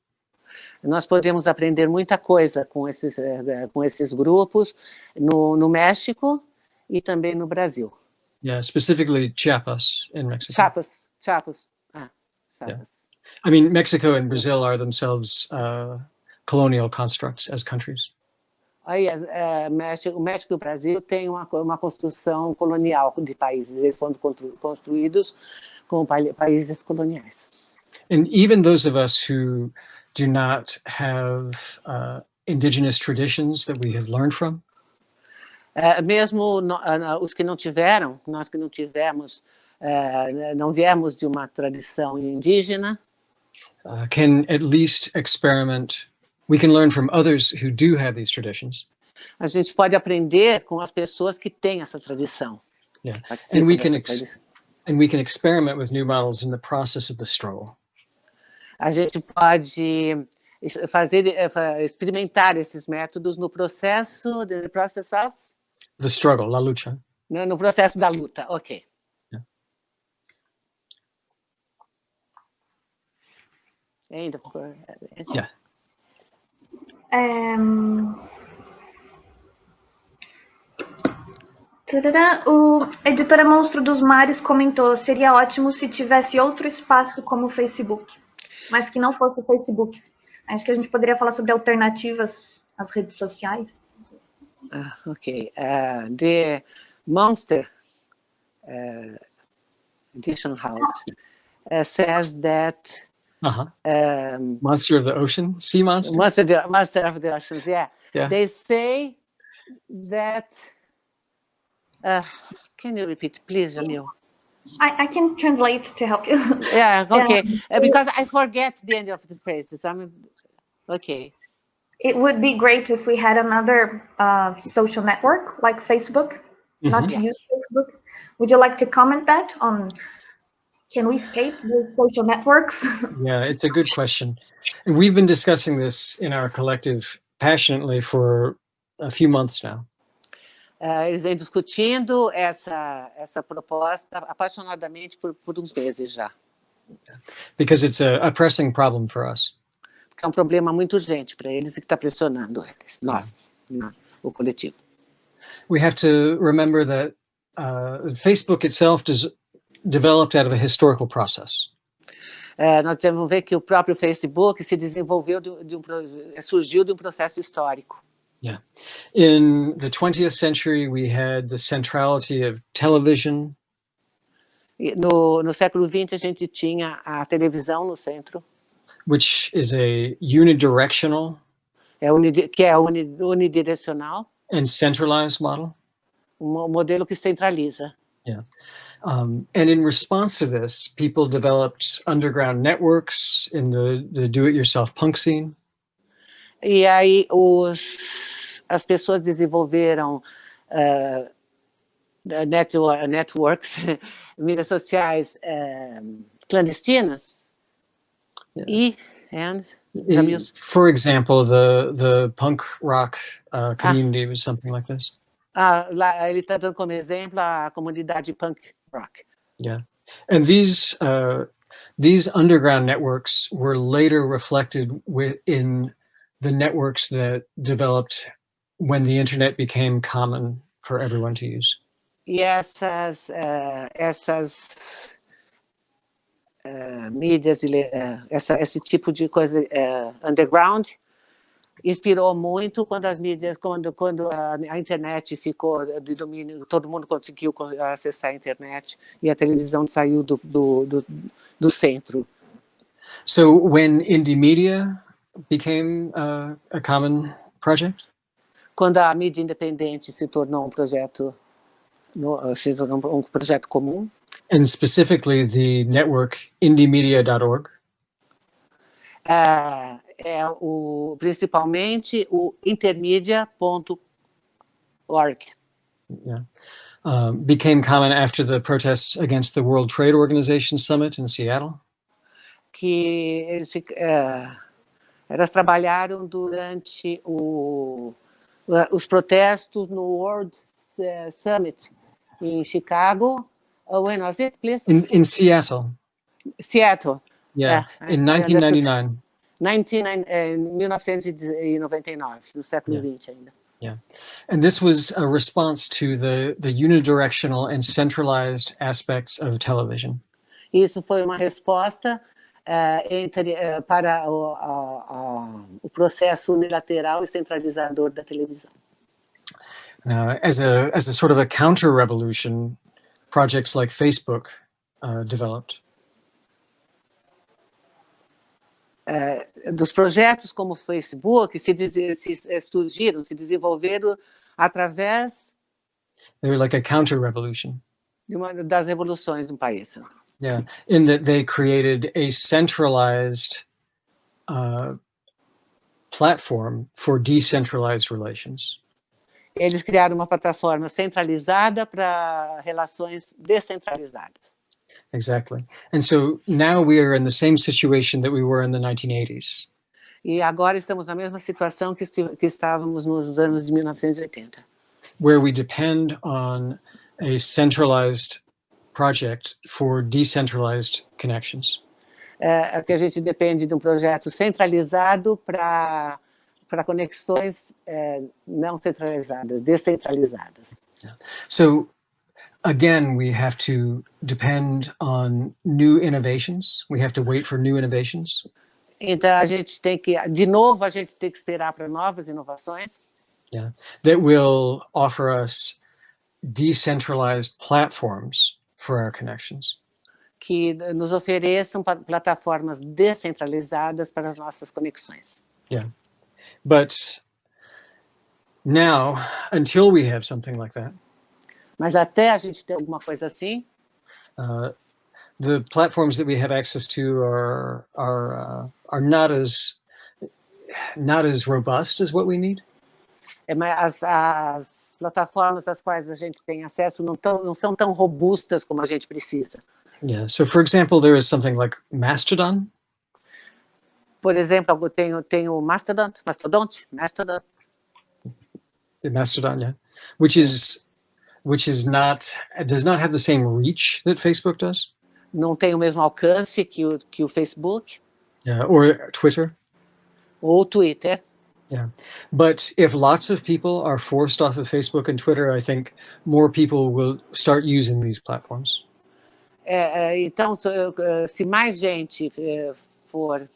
Nós podemos aprender muita coisa com esses grupos no México e também no Brasil. Yeah, specifically Chiapas in Mexico. Chiapas. Yeah. I mean, Mexico and Brazil are themselves colonial constructs as countries. Aí, o México e o Brasil têm uma construção colonial de países. Eles foram construídos como países coloniais. And even those of us who do not have indigenous traditions that we have learned from. Mesmo os que não tiveram, nós que não tivemos, não viemos de uma tradição indígena. Can at least experiment We can learn from others who do have these traditions. A gente pode aprender com as pessoas que têm essa tradição. Yeah. And we can experiment with new models in the process of the struggle. A gente pode experimentar esses métodos no processo, the process of? The struggle, la lucha. No processo da luta, ok. Yeah. Yeah. O Editora Monstro dos Mares comentou: seria ótimo se tivesse outro espaço como o Facebook, mas que não fosse o Facebook. Acho que a gente poderia falar sobre alternativas às redes sociais. Ok. The Monster Edition House says that Monster of the Ocean, sea monster? Monster of the Oceans, yeah. They say that... can you repeat, please, Jamil? I can translate to help you. Yeah, okay. Because I forget the end of the phrases. Okay. It would be great if we had another social network like Facebook, not to use Facebook. Would you like to comment that on, can we escape with social networks? Yeah, it's a good question. And we've been discussing this in our collective passionately for a few months now. Eles vêm discutindo essa proposta apaixonadamente por uns meses já. Because it's a pressing problem for us. Porque é um problema muito urgente para eles e que está pressionando eles, nós, o coletivo. We have to remember that Facebook itself developed out of a historical process. Nós temos que ver que o próprio Facebook se desenvolveu surgiu de um processo histórico. Yeah. In the 20th century, we had the centrality of television. No século XX, a gente tinha a televisão no centro. Which is a unidirectional. Que é unidirecional. And centralized model. Modelo que centraliza. Yeah. And in response to this, people developed underground networks in the do-it-yourself punk scene. E aí as pessoas desenvolveram networks, mídias sociais clandestinas. For example, the punk rock community was something like this. Lá ele está dando como exemplo a comunidade punk rock. Yeah, and these underground networks were later reflected in the networks that developed when the internet became common for everyone to use. E essas mídias, esse tipo de coisa underground inspirou muito quando as mídias, quando a internet ficou de domínio, todo mundo conseguiu acessar a internet e a televisão saiu do centro. So when indie media became a common project? Quando a mídia independente se tornou um projeto comum. And specifically the network indiemedia.org. Principalmente o intermedia.org. Yeah. Became common after the protests against the World Trade Organization Summit in Seattle. Que elas trabalharam durante os protestos no World Summit em Chicago. When was it, please? In Seattle. Seattle. Yeah, in 1999. 1999, no século XX ainda. Yeah, and this was a response to the unidirectional and centralized aspects of television. Isso foi uma resposta para o processo unilateral e centralizador da televisão. As a sort of a counter-revolution, projects like Facebook developed. Dos projetos como o Facebook se desenvolveram através. They were like a counter-revolution. Das revoluções do país. Yeah, in that they created a centralized platform for decentralized relations. Eles criaram uma plataforma centralizada para relações descentralizadas. Exactly. And so now we are in the same situation that we were in the 1980s. E agora estamos na mesma situação que estávamos nos anos de 1980. Where we depend on a centralized project for decentralized connections. Que a gente depende de projeto centralizado para conexões não centralizadas, descentralizadas. So, again, we have to depend on new innovations. We have to wait for new innovations. Então, a gente tem que, de novo, a gente tem que esperar para novas inovações. Yeah, that will offer us decentralized platforms for our connections. Que nos ofereçam plataformas descentralizadas para as nossas conexões. Yeah, but now, until we have something like that, mas até a gente ter alguma coisa assim, the platforms that we have access to are not as robust as what we need. Mas as plataformas às quais a gente tem acesso não são tão robustas como a gente precisa. Yeah. So, for example, there is something like Mastodon. Por exemplo, tem o Mastodon. The Mastodon, yeah, which does not have the same reach that Facebook does. Não tem o mesmo alcance que o Facebook. Yeah, or Twitter. Ou Twitter. Yeah, but if lots of people are forced off of Facebook and Twitter, I think more people will start using these platforms. Então, se mais gente for...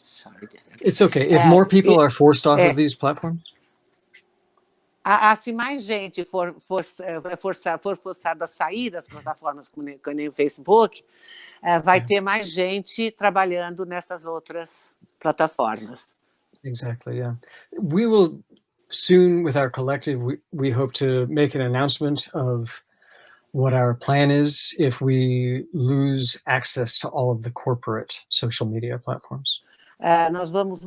Sorry. It's okay. If more people are forced off of these platforms? Se mais gente for forçada a sair das plataformas como nem o Facebook, vai ter mais gente trabalhando nessas outras plataformas. Exactly, yeah. We will soon, with our collective, we hope to make an announcement of what our plan is if we lose access to all of the corporate social media platforms.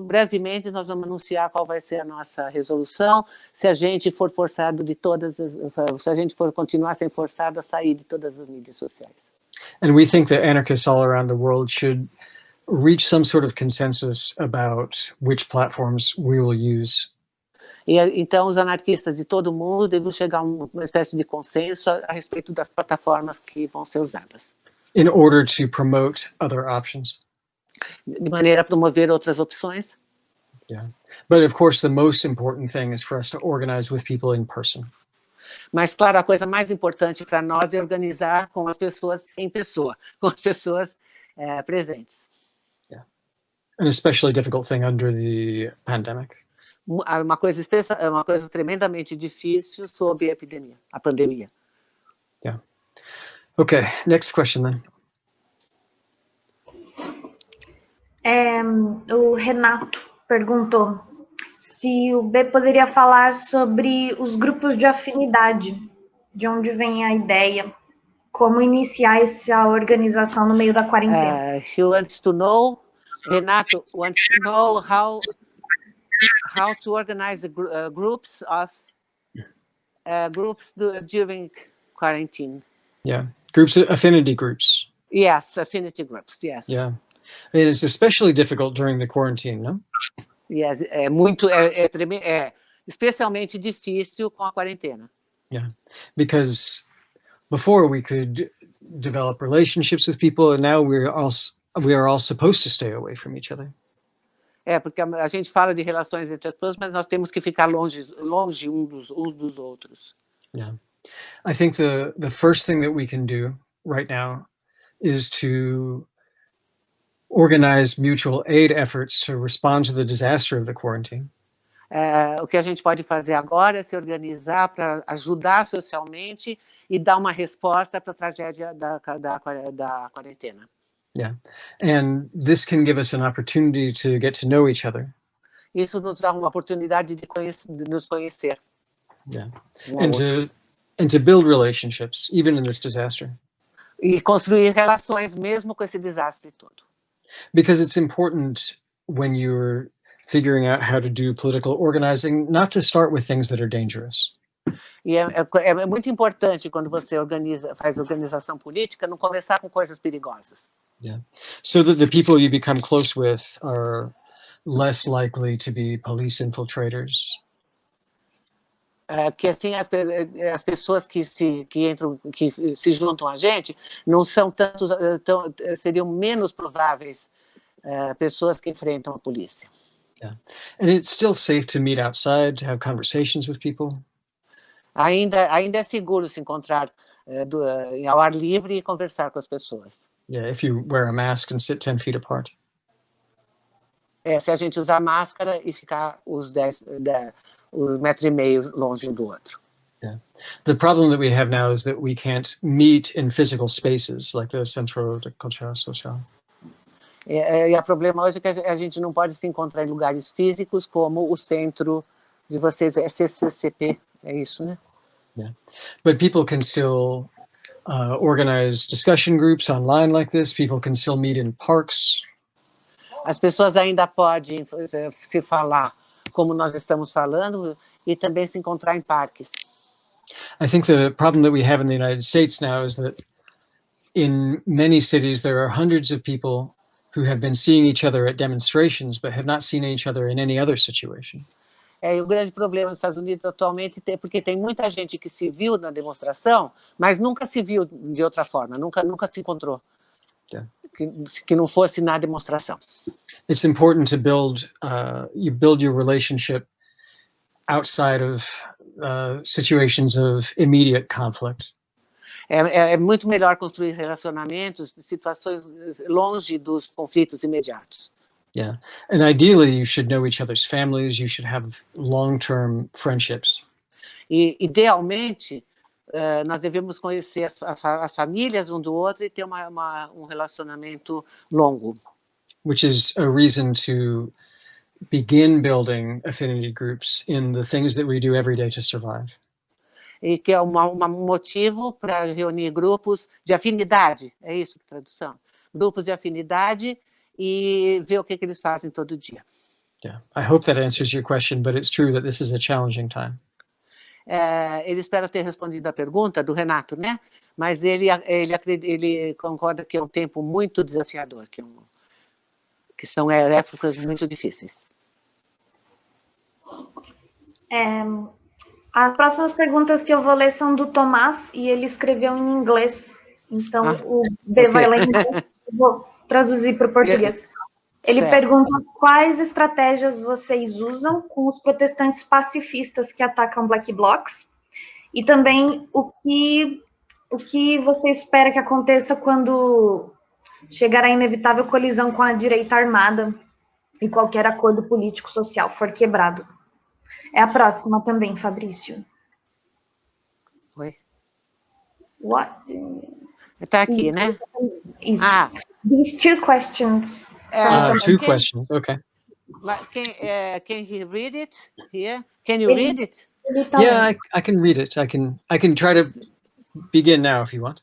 Brevemente, nós vamos anunciar qual vai ser a nossa resolução se a gente for forçado se a gente for continuar sendo forçado a sair de todas as mídias sociais. And we think that anarchists all around the world should reach some sort of consensus about which platforms we will use. E então os anarquistas de todo o mundo devem chegar a uma espécie de consenso a respeito das plataformas que vão ser usadas. In order to promote other options. De maneira a promover outras opções. Yeah. But of course the most important thing is for us to organize with people in person. Mas claro, a coisa mais importante para nós é organizar com as pessoas em pessoa, com as pessoas presentes. Yeah. An especially difficult thing under the pandemic. Uma coisa tremendamente difícil sob a pandemia. Yeah. Okay, next question then. O Renato perguntou se o B poderia falar sobre os grupos de afinidade, de onde vem a ideia, como iniciar essa organização no meio da quarentena. He wants to know, Renato wants to know how to organize groups during quarantine. Yeah, affinity groups. Yes, affinity groups, yes. Yeah. And it's especially difficult during the quarantine, no? Yes, especialmente difícil com a quarentena. Yeah, because before we could develop relationships with people, and now we are all supposed to stay away from each other. Porque a gente fala de relações entre as pessoas, mas nós temos que ficar longe uns dos outros. Yeah, I think the first thing that we can do right now is to organize mutual aid efforts to respond to the disaster of the quarantine. O que a gente pode fazer agora é se organizar para ajudar socialmente e dar uma resposta para a tragédia da quarentena. Yeah, and this can give us an opportunity to get to know each other. Isso nos dá uma oportunidade de nos conhecer. Yeah, and to build relationships even in this disaster. E construir relações mesmo com esse desastre todo. Because it's important when you're figuring out how to do political organizing, not to start with things that are dangerous. E é muito importante quando você faz organização política, não começar com coisas perigosas. Yeah. So that the people you become close with are less likely to be police infiltrators. Que assim as pessoas que se juntam a gente não são seriam menos prováveis pessoas que enfrentam a polícia. Yeah. And it's still safe to meet outside, to have conversations with people. Ainda é seguro se encontrar ao ar livre e conversar com as pessoas. Yeah, if you wear a mask and sit 10 feet apart. Se a gente usar máscara e ficar os 1,5 metros longe um do outro. Yeah. The problem that we have now is that we can't meet in physical spaces like the Centro de Cultura Social. E o problema hoje é que a gente não pode se encontrar em lugares físicos como o centro de vocês, é CCS-SP, é isso, né? Yeah. But people can still organize discussion groups online like this. People can still meet in parks. As pessoas ainda podem se falar como nós estamos falando e também se encontrar em parques. I think the problem that we have in the United States now is that in many cities there are hundreds of people who have been seeing each other at demonstrations but have not seen each other in any other situation. E o grande problema nos Estados Unidos atualmente é porque tem muita gente que se viu na demonstração, mas nunca se viu de outra forma, nunca se encontrou. Yeah. Que não fosse na demonstração. It's important to build your relationship outside of situations of immediate conflict. É muito melhor construir relacionamentos em situações longe dos conflitos imediatos. Yeah, and ideally you should know each other's families. You should have long-term friendships. E idealmente nós devemos conhecer as famílias um do outro e ter um relacionamento longo. Which is a reason to begin building affinity groups in the things that we do every day to survive. E que é um motivo para reunir grupos de afinidade, é isso a tradução? Grupos de afinidade e ver o que eles fazem todo dia. Yeah, I hope that answers your question, but it's true that this is a challenging time. Ele espera ter respondido a pergunta do Renato, né? Mas ele concorda que é um tempo muito desafiador, que são épocas muito difíceis. As próximas perguntas que eu vou ler são do Tomás e ele escreveu em inglês. Então o B vai ler em inglês, eu vou traduzir para o português. Ele pergunta quais estratégias vocês usam com os protestantes pacifistas que atacam black blocs e também o que você espera que aconteça quando chegar a inevitável colisão com a direita armada e qualquer acordo político-social for quebrado. É a próxima também, Fabrício. Oi? What? Está aqui, né? Isso. These two questions. Two questions, okay. Can he read it here? Can you read it? Yeah, I can read it. I can try to begin now if you want.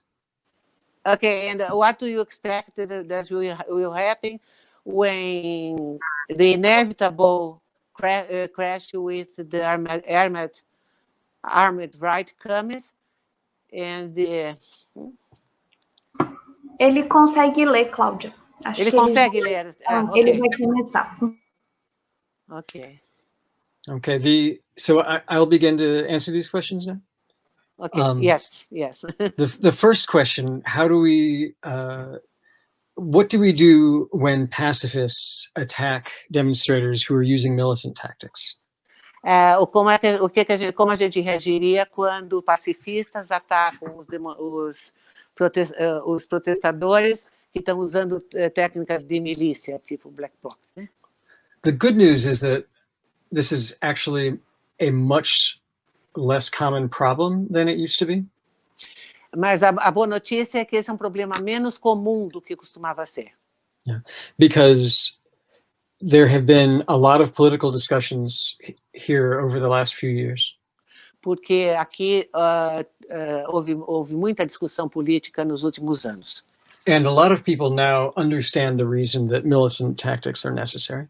Okay, and what do you expect that will happen when the inevitable crash with the armed right comes? And Ele consegue ler, Cláudia. Ele consegue ler. Ele vai começar. Okay. Okay. So I'll begin to answer these questions now. Okay. Yes. The first question: how do we? What do we do when pacifists attack demonstrators who are using militant tactics? Como a gente reagiria quando pacifistas atacam os protestadores que estão usando técnicas de milícia, tipo black bloc, né? The good news is that this is actually a much less common problem than it used to be. Mas a boa notícia é que esse é um problema menos comum do que costumava ser. Yeah. Because there have been a lot of political discussions here over the last few years. Porque aqui houve muita discussão política nos últimos anos. And a lot of people now understand the reason that militant tactics are necessary.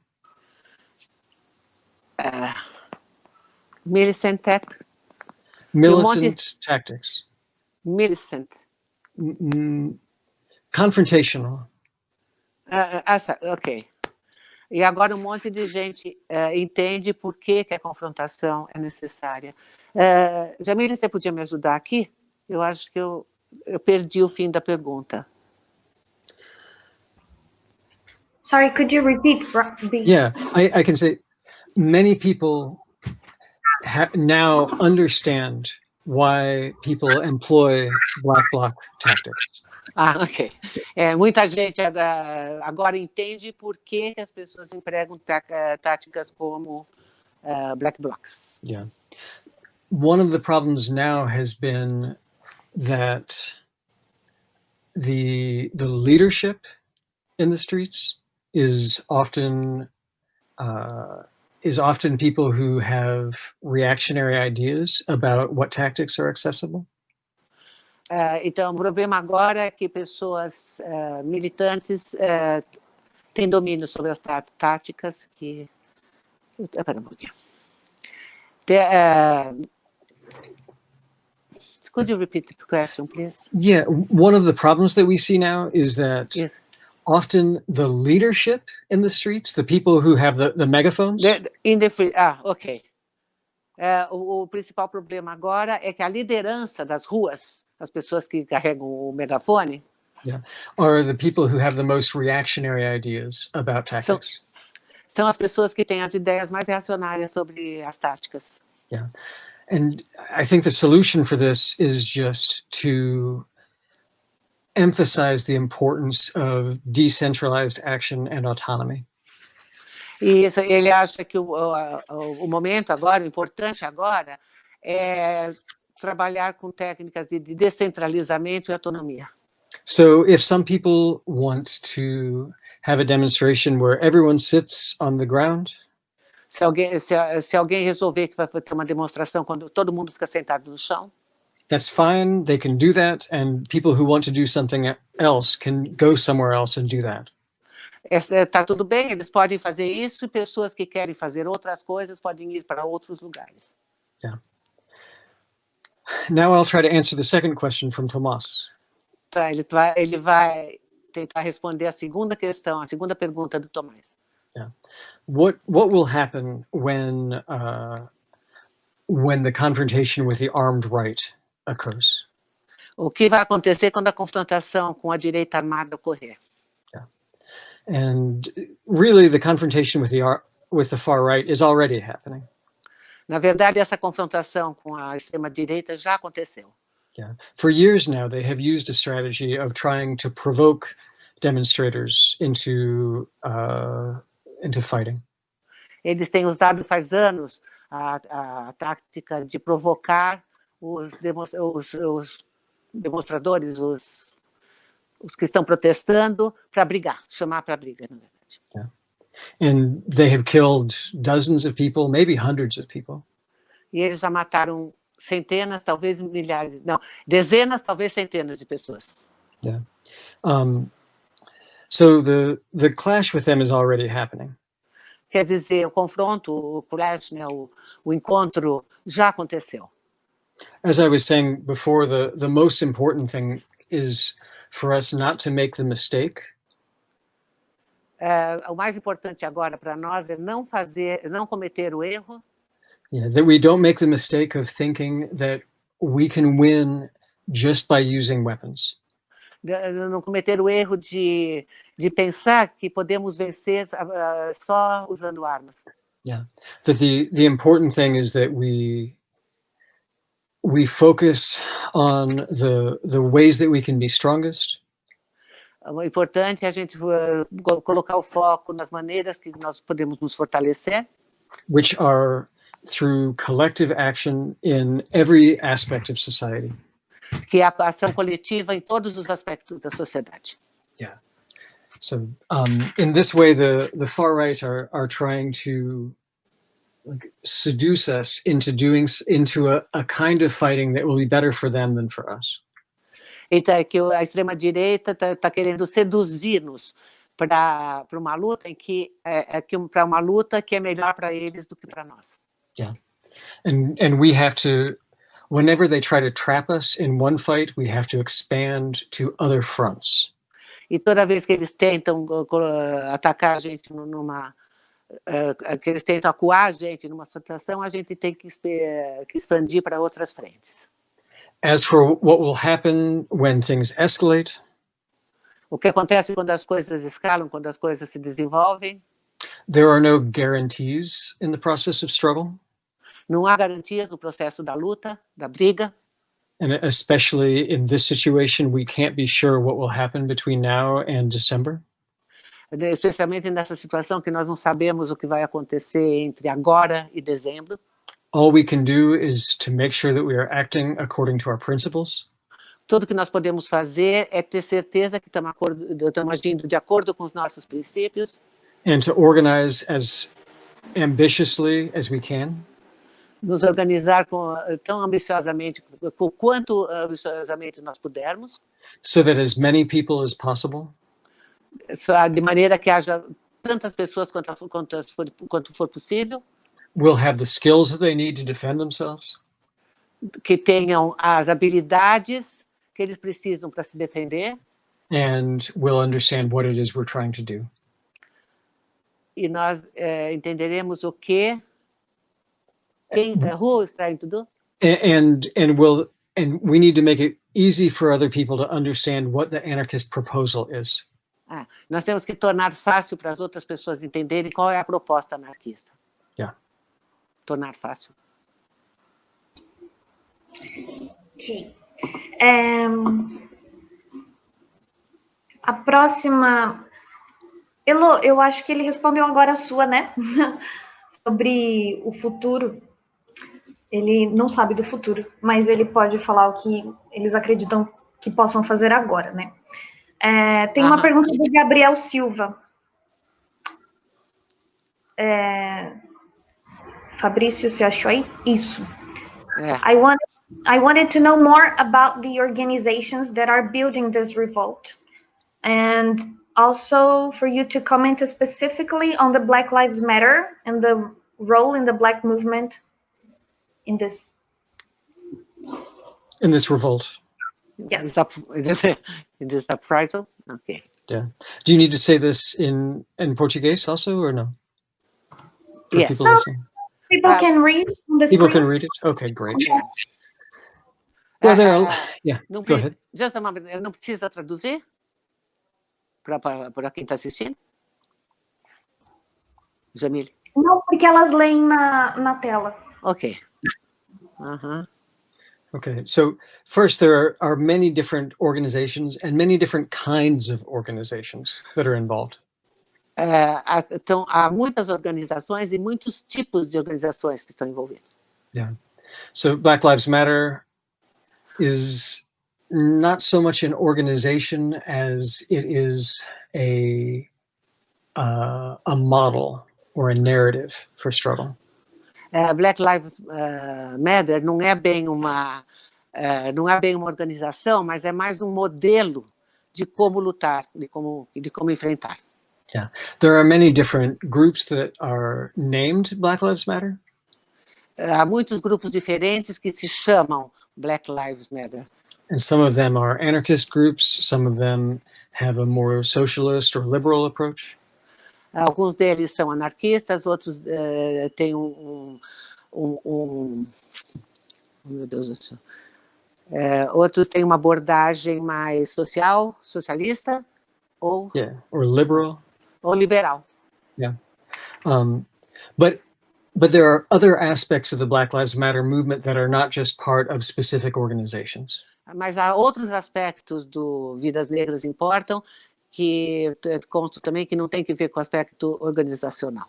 Militant tactics. Militant tactics. Militant. Confrontational. Ok. E agora um monte de gente entende por que a confrontação é necessária. Jamile, você podia me ajudar aqui? Eu acho que eu perdi o fim da pergunta. Sorry, could you repeat? Yeah, I can say many people now understand why people employ black bloc tactics. Ok. Muita gente agora entende por que as pessoas empregam táticas como black blocs. Yeah. One of the problems now has been that the leadership in the streets is often people who have reactionary ideas about what tactics are acceptable. Então, o problema agora é que pessoas militantes têm domínio sobre as táticas que... Espera um pouquinho. Could you repeat the question, please? Yeah, one of the problems that we see now is that often the leadership in the streets, the people who have the megaphones... Ok. O principal problema agora é que a liderança das ruas, as pessoas que carregam o megafone, are the people who have the most reactionary ideas about tactics. São as pessoas que têm as ideias mais reacionárias sobre as táticas. Yeah. And I think the solution for this is just to emphasize the importance of decentralized action and autonomy. E ele acha que o momento agora, o importante agora, é trabalhar com técnicas de descentralizamento e autonomia. So if some people want to have a demonstration where everyone sits on the ground, se alguém resolver que vai ter uma demonstração quando todo mundo fica sentado no chão, that's fine, they can do that, and people who want to do something else can go somewhere else and do that. Está tudo bem, eles podem fazer isso, e pessoas que querem fazer outras coisas podem ir para outros lugares. Yeah. Now I'll try to answer the second question from Tomás. Ele vai tentar responder a segunda questão, a segunda pergunta do Tomás. Yeah. What will happen when the confrontation with the armed right occurs? O que vai acontecer quando a confrontação com a direita armada ocorrer? Yeah. And really, the confrontation with the far right is already happening. Na verdade, essa confrontação com a extrema-direita já aconteceu. Yeah. For years now, they have used a strategy of trying to provoke demonstrators into fighting. Eles têm usado faz anos a tática de provocar os demonstradores, os que estão protestando, para brigar, chamar para briga, na verdade. Yeah. And they have killed dozens of people, maybe hundreds of people. E eles já mataram centenas, talvez milhares, não, dezenas, talvez centenas de pessoas. Yeah. So the clash with them is already happening. Quer dizer, o confronto, o clash, né, o encontro já aconteceu. As I was saying before, the most important thing is for us not to make the mistake. O mais importante agora para nós é não cometer o erro. Yeah, that we don't make the mistake of thinking that we can win just by using weapons. Não cometer o erro de pensar que podemos vencer só usando armas. Yeah, that the important thing is that we focus on the ways that we can be strongest. O importante é a gente colocar o foco nas maneiras que nós podemos nos fortalecer. Which are through collective action in every aspect of society. Que é a ação coletiva em todos os aspectos da sociedade. Yeah. So in this way, the far right are trying to seduce us into a kind of fighting that will be better for them than for us. Então, é que a extrema-direita está querendo seduzir-nos para uma luta para uma luta que é melhor para eles do que para nós. Yeah, and we have to, whenever they try to trap us in one fight, we have to expand to other fronts. E toda vez que eles tentam atacar a gente que eles tentam acuar a gente numa situação, a gente tem que expandir para outras frentes. As for what will happen when things escalate, O que acontece quando as coisas escalam, quando as coisas se desenvolvem? there are no guarantees in the process of struggle. Não há garantias no processo da luta, da briga. And especially in this situation, we can't be sure what will happen between now and December. Especialmente nessa situação que nós não sabemos o que vai acontecer entre agora e dezembro. All we can do is to make sure that we are acting according to our principles. Tudo que nós podemos fazer é ter certeza que estamos agindo de acordo com os nossos princípios. And to organize as ambitiously as we can. Nos organizar tão ambiciosamente, com quanto ambiciosamente nós pudermos. So that as many people as possible. De maneira que haja tantas pessoas quanto for possível. Will have the skills that they need to defend themselves. Que tenham as habilidades que eles precisam para se defender. And will understand what it is we're trying to do. E nós entenderemos o que who is trying to do. And we need to make it easy for other people to understand what the anarchist proposal is. Nós temos que tornar fácil para as outras pessoas entenderem qual é a proposta anarquista. Yeah. Tornar fácil. Ok. A próxima... Elo, eu acho que ele respondeu agora a sua, né? Sobre o futuro. Ele não sabe do futuro, mas ele pode falar o que eles acreditam que possam fazer agora, né? Tem uma pergunta do Gabriel Silva. Fabrício, você achou aí? Isso. I wanted to know more about the organizations that are building this revolt. And also for you to comment specifically on the Black Lives Matter and the role in the Black movement in this revolt. Yes. In this uprising? Okay. Yeah. Do you need to say this in Portuguese also, or no? For yes. People listening? People can read on the People screen. can read it? Okay, great. Well, yeah, go ahead. Just a moment. Não precisa traduzir? Para quem está assistindo? Jamile? Não, porque elas leem na tela. Ok. Okay, so first there are many different organizations and many different kinds of organizations that are involved. Então, há muitas organizações e muitos tipos de organizações que estão envolvidas. Yeah. So Black Lives Matter is not so much an organization as it is a model or a narrative for struggle. Black Lives Matter não é bem uma organização, mas é mais um modelo de como lutar, de como enfrentar. Yeah, there are many different groups that are named Black Lives Matter. Há muitos grupos diferentes que se chamam Black Lives Matter. And some of them are anarchist groups, some of them have a more socialist or liberal approach. Alguns deles são anarquistas, outros têm meu Deus do céu. Outros têm uma abordagem mais socialista, ou liberal. Ou liberal. Yeah. But there are other aspects of the Black Lives Matter movement that are not just part of specific organizations. Mas há outros aspectos do Vidas Negras Importam que consto também que não tem que ver com o aspecto organizacional.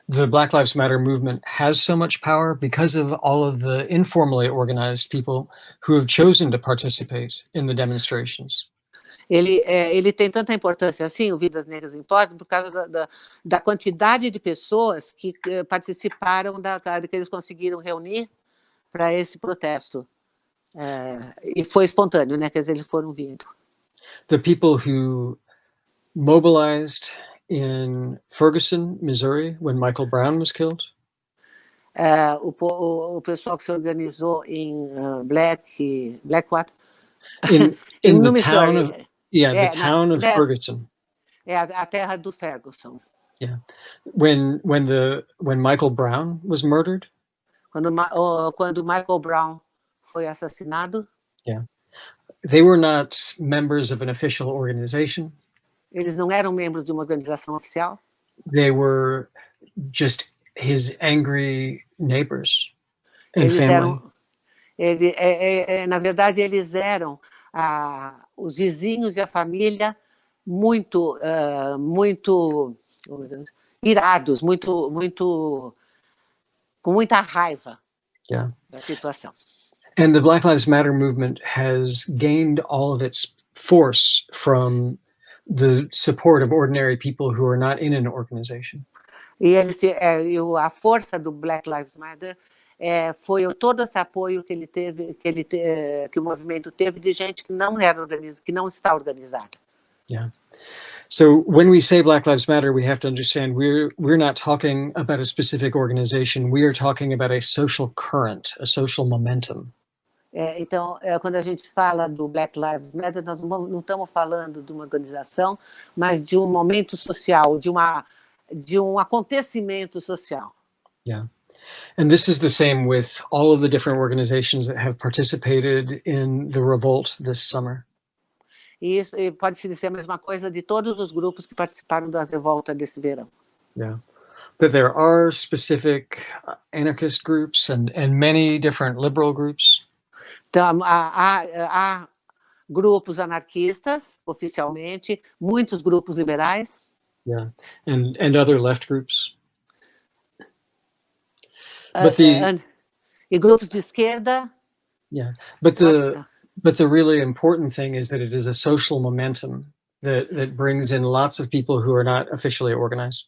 The Black Lives Matter movement has so much power because of all of the informally organized people who have chosen to participate in the demonstrations. Ele tem tanta importância assim, o Vidas Negras Importam, por causa da quantidade de pessoas que participaram que eles conseguiram reunir para esse protesto. E foi espontâneo, né? Quer dizer, eles foram vindo. The people who mobilized in Ferguson, Missouri, when Michael Brown was killed. O pessoal que se organizou em Blackwater, In no the town Missouri. of, the town of Ferguson. A terra do Ferguson. Yeah. When Michael Brown was murdered. Quando Michael Brown foi assassinado. Yeah. They were not members of an official organization. Eles não eram membros de uma organização oficial. They were just his angry neighbors and family. Na verdade, eles eram os vizinhos e a família muito irados, com muita raiva da situação. And the Black Lives Matter movement has gained all of its force from the support of ordinary people who are not in an organization. E a força do Black Lives Matter foi todo esse apoio que ele teve, que o movimento teve de gente que não está organizada. Yeah. So when we say Black Lives Matter, we have to understand we're not talking about a specific organization. We are talking about a social current, a social momentum. Então, quando a gente fala do Black Lives Matter, nós não estamos falando de uma organização, mas de um momento social, de um acontecimento social. Yeah. And this is the same with all of the different organizations that have participated in the revolt this summer. E pode-se dizer a mesma coisa de todos os grupos que participaram das revoltas desse verão. Yeah. That there are specific anarchist groups and many different liberal groups. Então, há grupos anarquistas, oficialmente, muitos grupos liberais. Yeah, and other left groups. E grupos de esquerda. Yeah, but the really important thing is that it is a social momentum that brings in lots of people who are not officially organized.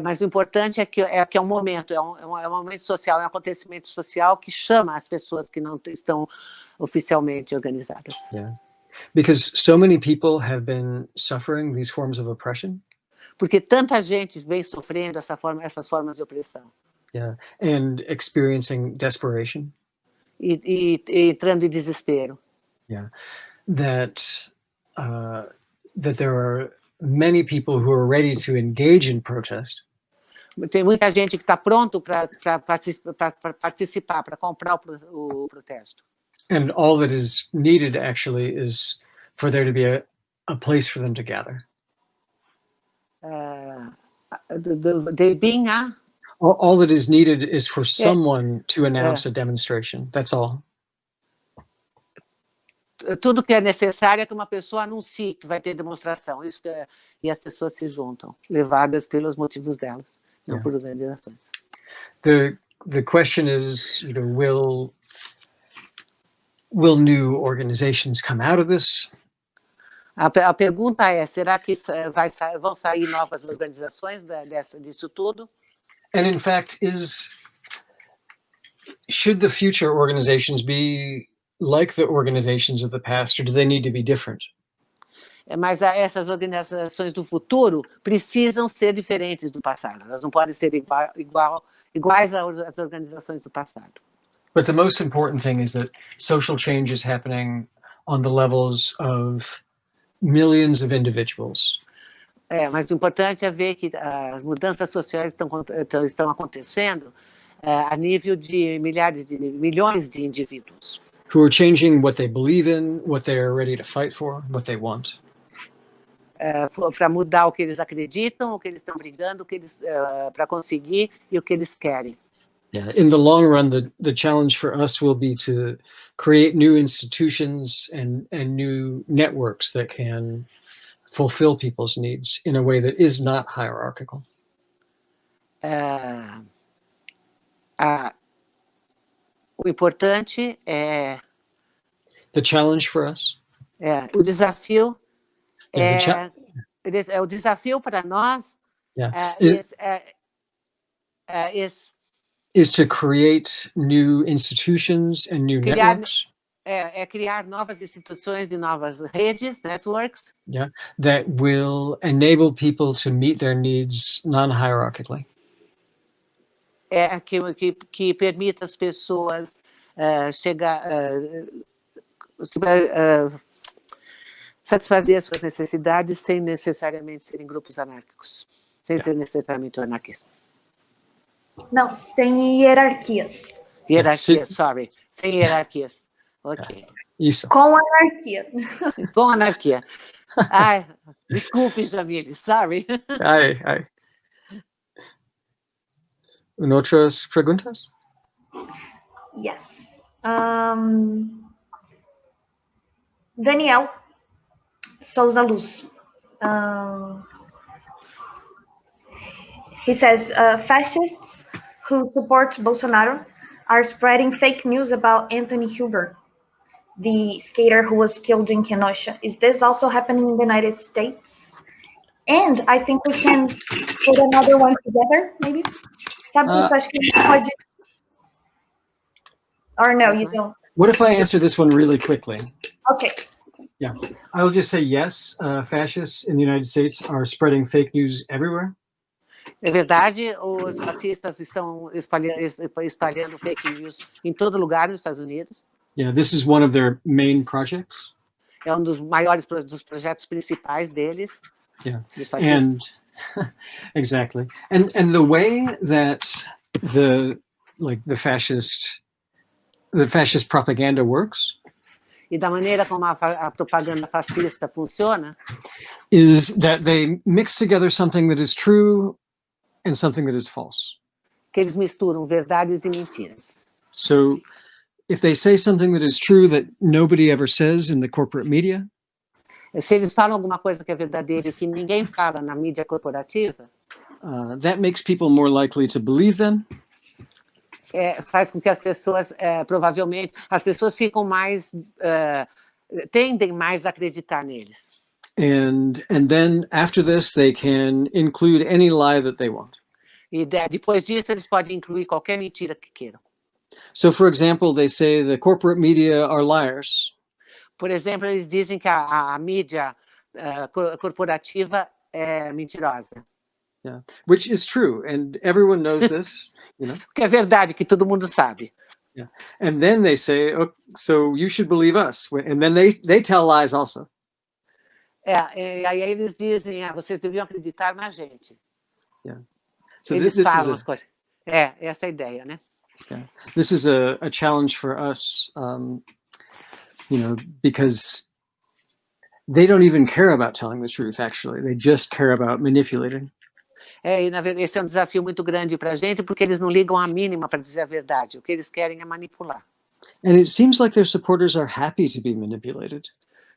Mas o importante é que é um momento, é um momento social, é um acontecimento social que chama as pessoas que não estão oficialmente organizadas. Yeah, because so many people have been suffering these forms of oppression. Porque tanta gente vem sofrendo essas formas de opressão. Yeah, and experiencing desperation. E entrando em desespero. Yeah, that there are many people who are ready to engage in protest. Tem muita gente que está pronto para participar, para comprar o protesto. And all that is needed actually is for there to be a place for them to gather. All that is needed is for someone to announce a demonstration. That's all. Tudo que é necessário é que uma pessoa anuncie que vai ter demonstração. E as pessoas se juntam, levadas pelos motivos delas, não por organizações. The question is, will new organizations come out of this? A pergunta é, será que vão sair novas organizações disso tudo? And in fact, should the future organizations be like the organizations of the past, or do they need to be different? Mas essas organizações do futuro precisam ser diferentes do passado. Elas não podem ser iguais às organizações do passado. But the most important thing is that social change is happening on the levels of millions of individuals. Mas o importante é ver que as mudanças sociais estão acontecendo a nível de milhões de indivíduos. Who are changing what they believe in, what they are ready to fight for, what they want. Para mudar o que eles acreditam, o que eles estão brigando, para conseguir e o que eles querem. Yeah. In the long run, the challenge for us will be to create new institutions and new networks that can fulfill people's needs in a way that is not hierarchical. O importante é... The challenge for us? O desafio o desafio para nós is to create new institutions and new networks. criar novas instituições e novas redes, networks, yeah, that will enable people to meet their needs non-hierarchically. Que permita às pessoas satisfazer as suas necessidades sem necessariamente serem grupos anárquicos, sem ser necessariamente o anarquismo. Não, sem hierarquias. Hierarquias, sorry. Sem hierarquias. Ok. Isso. Com anarquia. Com anarquia. Ai, desculpe, Jamile, sorry. Ai. Outras perguntas? Yes. Daniel Souza Luz. He says, fascists who support Bolsonaro are spreading fake news about Anthony Huber, the skater who was killed in Kenosha. Is this also happening in the United States? And I think we can put another one together, maybe? Sabe, acho que pode... Or no, you don't. What if I answer this one really quickly? Okay. Yeah, I will just say yes, fascists in the United States are spreading fake news everywhere. É verdade, os fascistas estão espalhando fake news em todo lugar nos Estados Unidos. Yeah, this is one of their main projects. É dos maiores dos projetos principais deles. Yeah, and exactly, and the way that the fascist propaganda works. E da maneira como a propaganda fascista funciona. Is that they mix together something that is true and something that is false. Que eles misturam verdades e mentiras. So, if they say something that is true that nobody ever says in the corporate media. Se eles falam alguma coisa que é verdadeira e que ninguém fala na mídia corporativa. That makes people more likely to believe them. Faz com que as pessoas, provavelmente, as pessoas ficam mais, tendem mais a acreditar neles. And then after this, they can include any lie that they want. E depois disso, eles podem incluir qualquer mentira que queiram. So, for example, they say the corporate media are liars. Por exemplo, eles dizem que a mídia corporativa é mentirosa. Yeah, which is true, and everyone knows this, you know. Que é verdade, que todo mundo sabe. Yeah, and then they say, oh, so you should believe us, and then they tell lies also. E aí eles dizem, vocês deviam acreditar na gente. Yeah. So eles this falam is as coisas. Essa é a ideia, né? Yeah. This is a challenge for us, you know, because they don't even care about telling the truth, actually. They just care about manipulating. E na verdade, esse é um desafio muito grande para a gente, porque eles não ligam a mínima para dizer a verdade. O que eles querem é manipular. And it seems like their supporters are happy to be manipulated.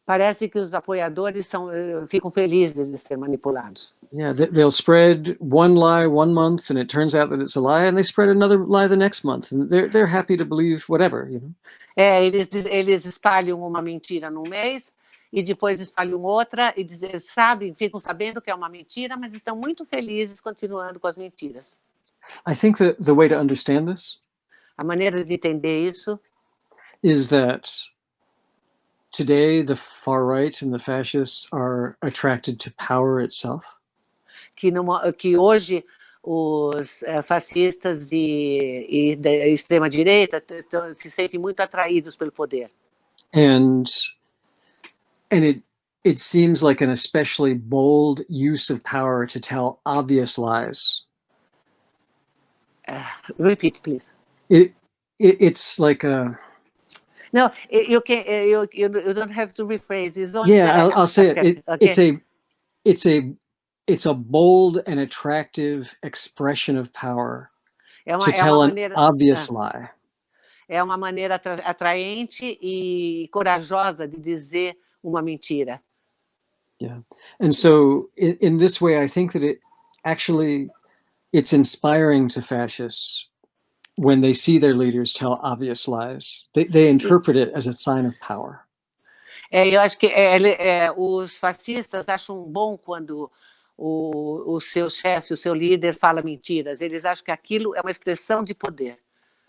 Parece que os apoiadores ficam felizes de ser manipulados. Yeah, they'll spread one lie one month, and it turns out that it's a lie, and they spread another lie the next month, and they're happy to believe whatever, you know. Eles espalham uma mentira num mês e depois espalham outra e ficam sabendo que é uma mentira, mas estão muito felizes continuando com as mentiras. I think that the way to understand this, a maneira de entender isso, is that today the far right and the fascists are attracted to power itself. Que hoje os fascistas e da extrema direita se sentem muito atraídos pelo poder. And it seems like an especially bold use of power to tell obvious lies. Repeat, please. It's like a... No, you don't have to rephrase. It's only I'll say it. Okay. It's a bold and attractive expression of power to tell an obvious lie. É uma maneira atraente e corajosa de dizer uma mentira. Yeah, and so in this way, I think that it's inspiring to fascists when they see their leaders tell obvious lies. They interpret it as a sign of power. Eu acho que os fascistas acham bom quando o seu chefe, o seu líder fala mentiras. Eles acham que aquilo é uma expressão de poder.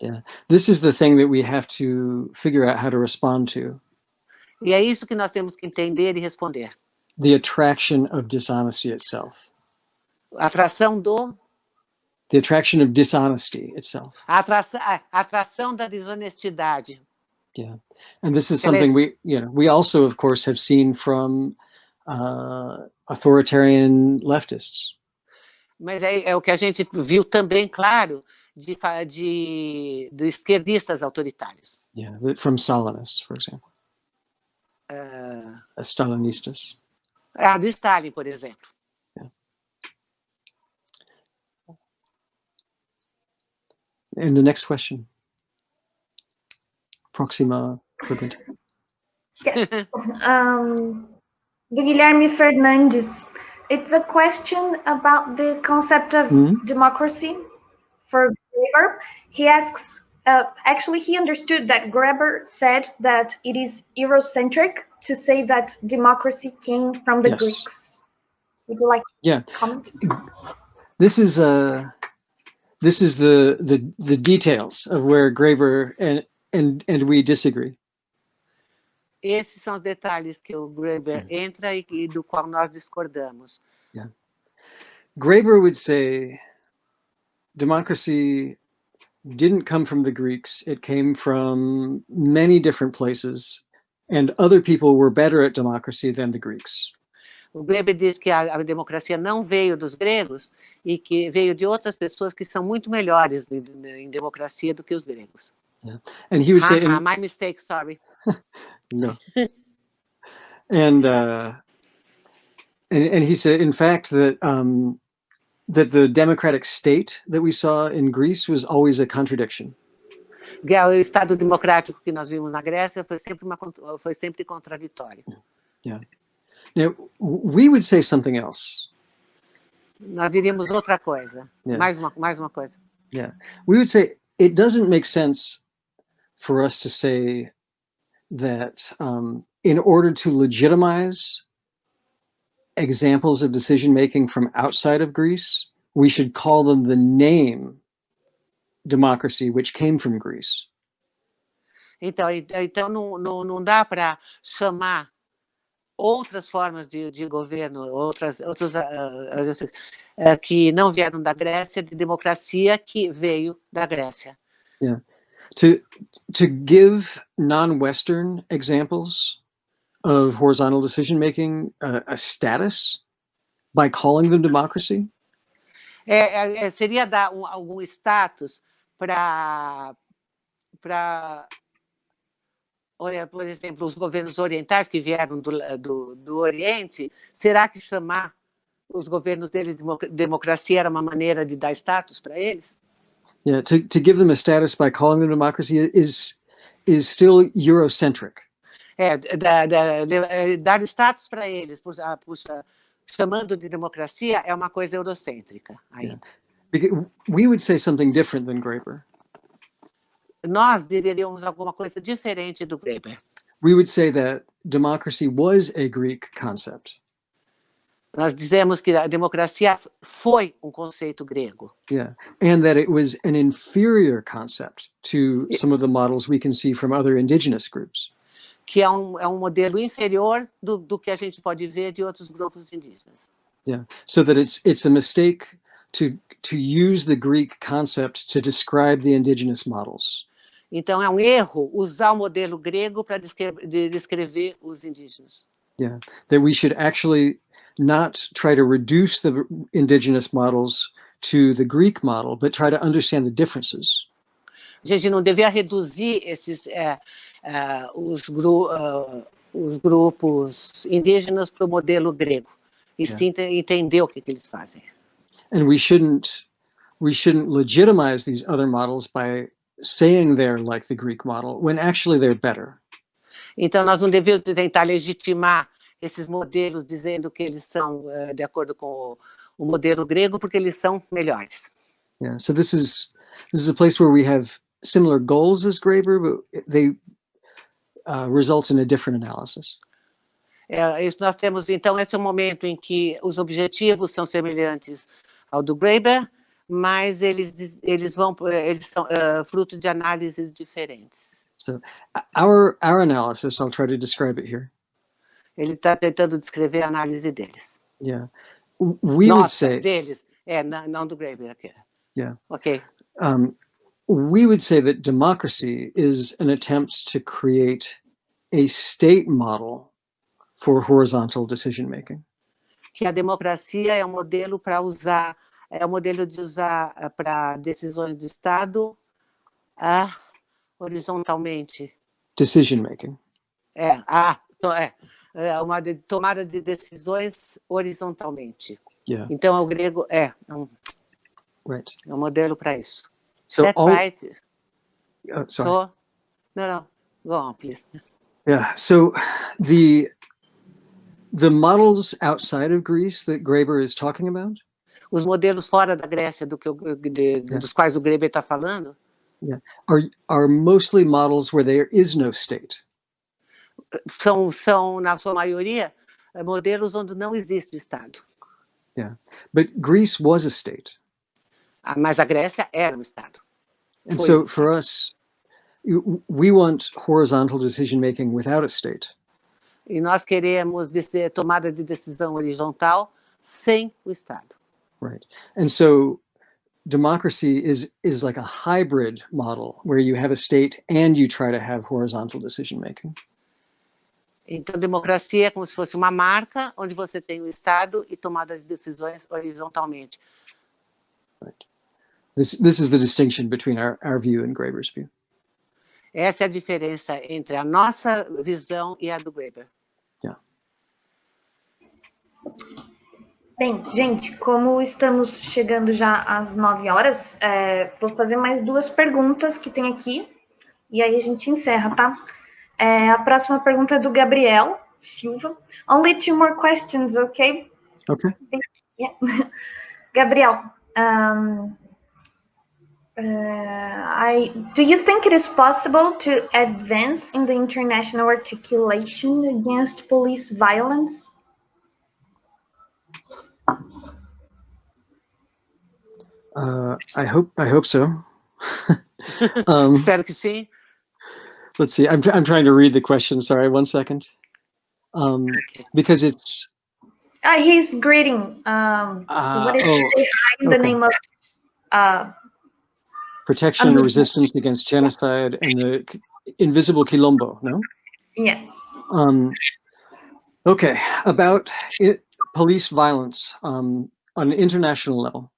Yeah, this is the thing that we have to figure out how to respond to. E é isso que nós temos que entender e responder. The attraction of dishonesty itself. A atração do... The attraction of dishonesty itself. A atração da desonestidade. Yeah, and this is something we also, of course, have seen from authoritarian leftists. Mas é o que a gente viu também, claro, de esquerdistas autoritários. Yeah, from Stalinists, for example. Stalinistas. Do Stalin, por exemplo. Yeah. And the next question. Próxima pergunta. Yes. Do Guilherme Fernandes. It's a question about the concept of democracy for Graeber. He asks, actually he understood that Graeber said that it is Eurocentric to say that democracy came from the Greeks. Would you like to comment? This is the details of where Graeber and we disagree. Esses são os detalhes que o Graeber entra e do qual nós discordamos. Yeah. Graeber would say democracy didn't come from the Greeks. It came from many different places, and other people were better at democracy than the Greeks. O Graeber diz que a democracia não veio dos gregos e que veio de outras pessoas que são muito melhores em democracia do que os gregos. Yeah. And he would say, my mistake, sorry. No. And he said, in fact, that that the democratic state that we saw in Greece was always a contradiction. O Estado democrático que nós vimos na Grécia foi sempre contraditório. Yeah. Now, we would say something else. Nós diríamos outra coisa. Yeah. Mais uma coisa. Yeah. We would say it doesn't make sense for us to say that in order to legitimize examples of decision-making from outside of Greece, we should call them the name democracy, which came from Greece. Então não dá para chamar outras formas de governo, outros que não vieram da Grécia, de democracia que veio da Grécia. Yeah. To give non-Western examples of horizontal decision-making a status by calling them democracy? Seria dar algum status para, olha, por exemplo, os governos orientais que vieram do Oriente, será que chamar os governos deles de democracia era uma maneira de dar status para eles? Yeah, to give them a status by calling them democracy is still Eurocentric. Dar status para eles, chamando de democracia, é uma coisa eurocêntrica ainda. Yeah. We would say something different than Graeber. Nós diríamos alguma coisa diferente do Graeber. We would say that democracy was a Greek concept. Nós dizemos que a democracia foi conceito grego. Yeah, and that it was an inferior concept to some of the models we can see from other indigenous groups. Que é modelo inferior do que a gente pode ver de outros grupos indígenas. Yeah, so that it's a mistake to use the Greek concept to describe the indigenous models. Então é erro usar o modelo grego para descrever os indígenas. Yeah, that we should actually not try to reduce the indigenous models to the Greek model, but try to understand the differences. A gente não devia reduzir os grupos indígenas para o modelo grego, e sim entender o que eles fazem. And we shouldn't legitimize these other models by saying they're like the Greek model, when actually they're better. Então nós não devemos tentar legitimar esses modelos dizendo que eles são de acordo com o modelo grego, porque eles são melhores. Yeah, so this is a place where we have similar goals as Graeber, but they result in a different analysis. Nós temos, então, esse é o momento em que os objetivos são semelhantes ao do Graeber, mas eles são fruto de análises diferentes. So our analysis, I'll try to describe it here. Ele está tentando descrever a análise deles. Yeah. We would say deles, não do Graeber aqui. Yeah. Ok. We would say that democracy is an attempt to create a state model for horizontal decision making. Que a democracia é um modelo para usar, para decisões do Estado horizontalmente. Decision making. Uma tomada de decisões horizontalmente. Yeah. Então, o grego Right. É um modelo para isso. So That's right. Sorry. So, no, go on, please. Yeah. So the models outside of Greece that Graeber is talking about. Os modelos fora da Grécia dos quais o Graeber está falando. Yeah. Are mostly models where there is no state. São na sua maioria modelos onde não existe o Estado. Yeah. But Greece was a state. Mas a Grécia era um Estado. And so for us, we want horizontal decision making without a state. E nós queremos tomada de decisão horizontal sem o Estado. Right. And so democracy is like a hybrid model where you have a state and you try to have horizontal decision making. Então, democracia é como se fosse uma marca onde você tem o Estado e tomada de decisões horizontalmente. Right. This is the distinction between our view and Graeber's view. Essa é a diferença entre a nossa visão e a do Graeber. Yeah. Bem, gente, como estamos chegando já às 9 horas, vou fazer mais 2 perguntas que tem aqui, e aí a gente encerra, tá? A próxima pergunta é do Gabriel Silva. Only 2 more questions, okay? Okay. Yeah. Gabriel, do you think it is possible to advance in the international articulation against police violence? I hope so. Espero que sim. Let's see. I'm trying to read the question. Sorry, 1 second. Because it's. He's greeting. What is behind the name of? Protection and resistance against genocide and the invisible quilombo. No. Yes. Okay. About police violence on an international level.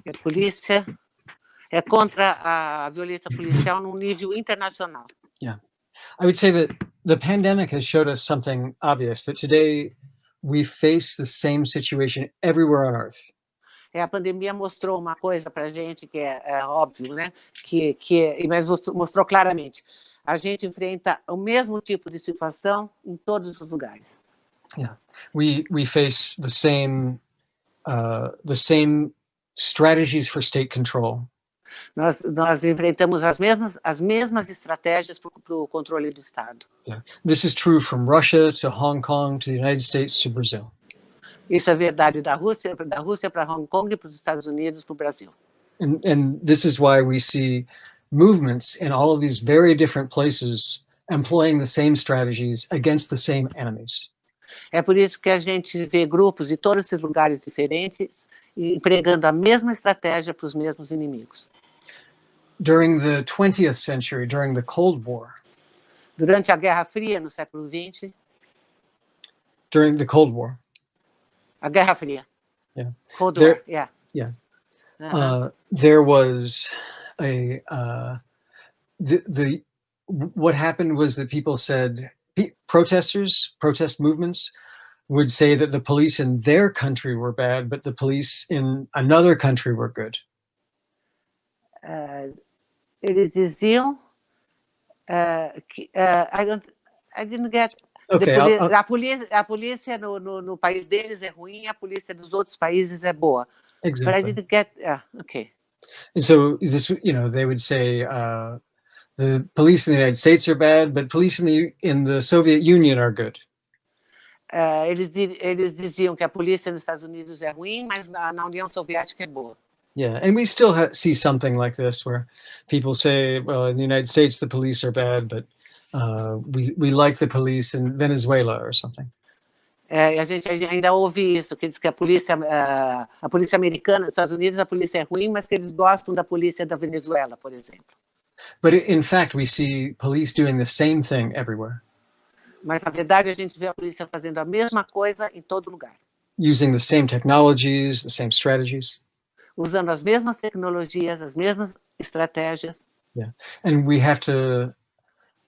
A polícia é contra a violência policial num nível internacional. Yeah. I would say that the pandemic has showed us something obvious, that today we face the same situation everywhere on Earth. A pandemia mostrou uma coisa para a gente que é óbvio, né? Mas mostrou claramente. A gente enfrenta o mesmo tipo de situação em todos os lugares. Yeah. We face the same strategies for state control. Nós enfrentamos as mesmas estratégias para o controle do Estado. Yeah. This is true from Russia to Hong Kong to the United States to Brazil. Isso é verdade da Rússia para Hong Kong, para os Estados Unidos, para o Brasil. And this is why we see movements in all of these very different places employing the same strategies against the same enemies. É por isso que a gente vê grupos de todos esses lugares diferentes empregando a mesma estratégia para os mesmos inimigos. During the 20th century, during the Cold War. Durante a Guerra Fria, no século XX. During the Cold War. A Guerra Fria. Yeah. Cold War, yeah. Yeah. There was what happened was that people said, protest movements would say that the police in their country were bad, but the police in another country were good. Eles diziam I didn't get. Okay, a polícia no país deles é ruim, a polícia dos outros países é boa. Exactly. But I didn't get. Okay. And so this, they would say the police in the United States are bad, but police in the Soviet Union are good. Eles diziam que a polícia nos Estados Unidos é ruim, mas na União Soviética é boa. Yeah, and we still see something like this where people say, well, in the United States the police are bad, but we like the police in Venezuela or something. E a gente ainda ouve isso, que diz que a polícia americana, nos Estados Unidos, a polícia é ruim, mas que eles gostam da polícia da Venezuela, por exemplo. But in fact, we see police doing the same thing everywhere. Mas, na verdade, a gente vê a polícia fazendo a mesma coisa em todo lugar. Using the same technologies, the same strategies. Usando as mesmas tecnologias, as mesmas estratégias. Yeah, and we have to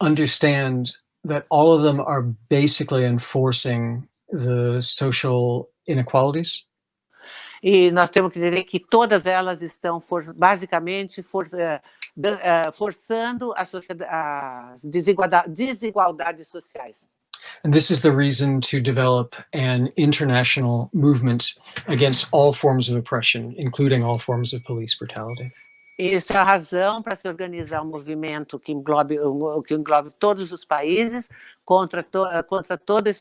understand that all of them are basically enforcing the social inequalities. E nós temos que entender que todas elas estão basicamente forçando a desigualdades sociais. And this is the reason to develop an international movement against all forms of oppression, including all forms of police brutality. Isso é a razão para se organizar um movimento que englobe todos os países contra todas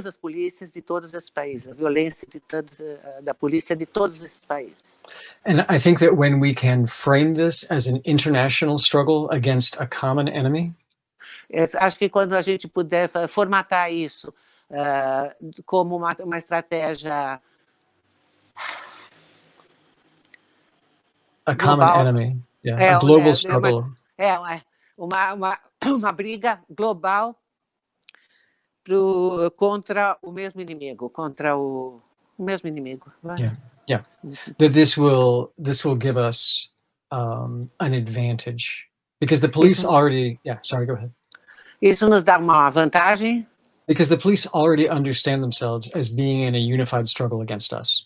as polícias de todos os países, a violência da polícia de todos esses países. And I think that when we can frame this as an international struggle against a common enemy, acho que quando a gente puder formatar isso como uma estratégia a common enemy, yeah, a global struggle. Uma briga global contra o mesmo inimigo, Yeah. That this will give us an advantage because the police already. Yeah, sorry, go ahead. Isso nos dá uma vantagem. Because the police already understand themselves as being in a unified struggle against us.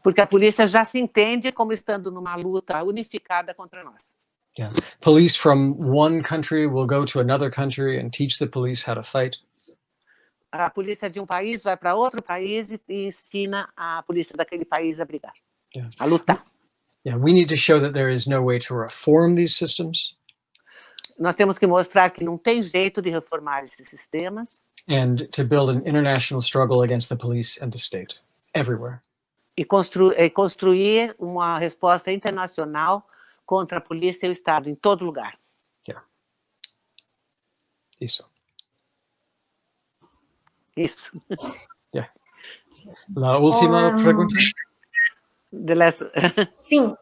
Porque a polícia já se entende como estando numa luta unificada contra nós. Yeah. Police from one country will go to another country and teach the police how to fight. A polícia de um país vai para outro país e ensina a polícia daquele país a brigar, a lutar. Yeah, we need to show that there is no way to reform these systems. Nós temos que mostrar que não tem jeito de reformar esses sistemas. And to build an international struggle against the police and the state, everywhere. E construir uma resposta internacional contra a polícia e o Estado, em todo lugar. Yeah. Isso. Yeah. La última pergunta? Sim.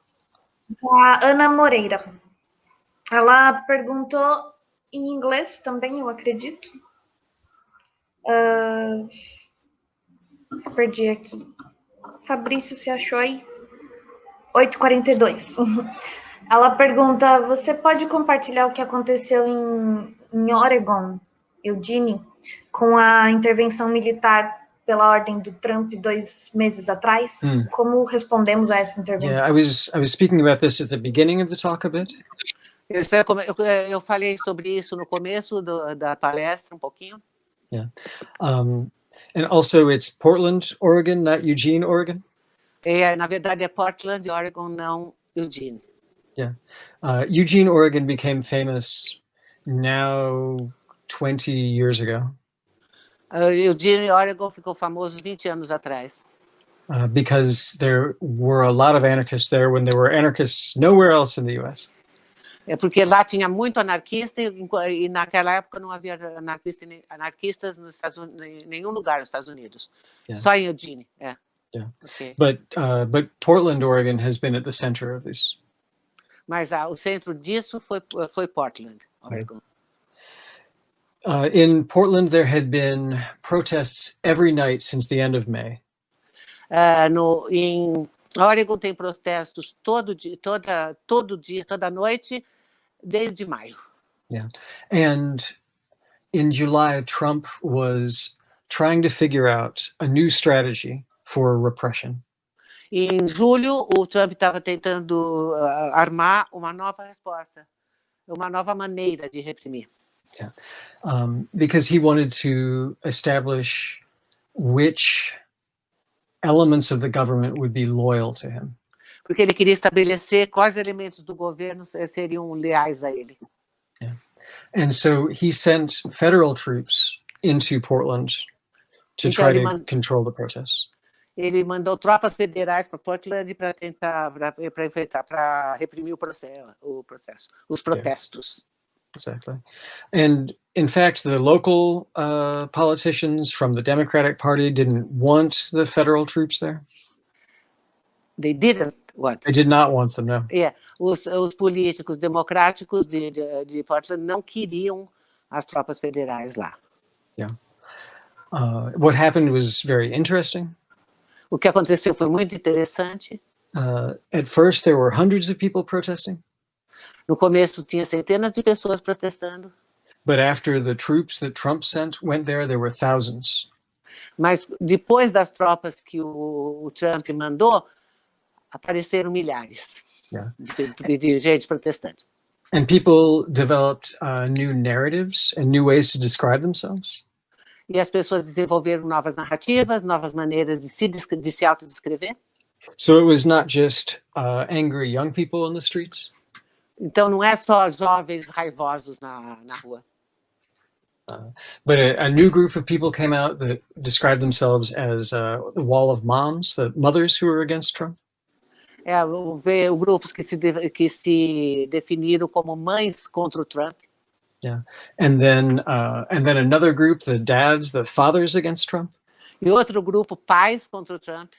A Ana Moreira. Ela perguntou em inglês também, eu acredito. Perdi aqui. Fabrício, se achou aí? 8h42. Ela pergunta, você pode compartilhar o que aconteceu em Oregon, Eugene, com a intervenção militar pela ordem do Trump 2 meses atrás? Como respondemos a essa intervenção? Yeah, I was speaking about this at the beginning of the talk a bit. Eu falei sobre isso no começo da palestra, um pouquinho. Yeah. And also it's Portland, Oregon, not Eugene, Oregon. Na verdade é Portland, Oregon, não Eugene. Yeah. Eugene, Oregon became famous now 20 years ago. Eugene, Oregon ficou famoso 20 anos atrás. Because there were a lot of anarchists there when there were anarchists nowhere else in the U.S. É porque lá tinha muito anarquista e naquela época não havia anarquistas em nenhum lugar nos Estados Unidos. Yeah. Só em Eugene. Yeah. Okay. But Portland, Oregon has been at the center of this. Mas o centro disso foi Portland, Oregon. In Portland, there had been protests every night since the end of May. Em Oregon tem protestos todo dia, toda noite, desde maio. Yeah, and in July, Trump was trying to figure out a new strategy for repression. Em julho, o Trump estava tentando armar uma nova resposta, uma nova maneira de reprimir. Yeah, because he wanted to establish which elements of the government would be loyal to him. Porque ele queria estabelecer quais elementos do governo seriam leais a ele. Yeah. And so he sent federal troops into Portland to Então, try to control the protests. ele mandou tropas federais para Portland para tentar, para reprimir os protestos. Exactly. And in fact, the local politicians from the Democratic Party didn't want the federal troops there. They didn't want. They did not want them, no. Os políticos democráticos de Portland não queriam as tropas federais lá. Yeah. What happened was very interesting. O que aconteceu foi muito interessante. At first, there were hundreds of people protesting. No começo tinha centenas de pessoas protestando. But after the troops that Trump sent went there were thousands. Mas depois das tropas que o Trump mandou, apareceram milhares de gente protestante. And people developed new narratives and new ways to describe themselves. E as pessoas desenvolveram novas narrativas, novas maneiras de se autodescrever. So it was not just angry young people in the streets. Então não é só jovens raivosos na rua. But a new group of people came out that described themselves as the wall of moms, the mothers who were against Trump. Veio grupos que se definiram como mães contra o Trump. Yeah, and then another group, the dads, the fathers against Trump. E outro grupo, pais contra o Trump.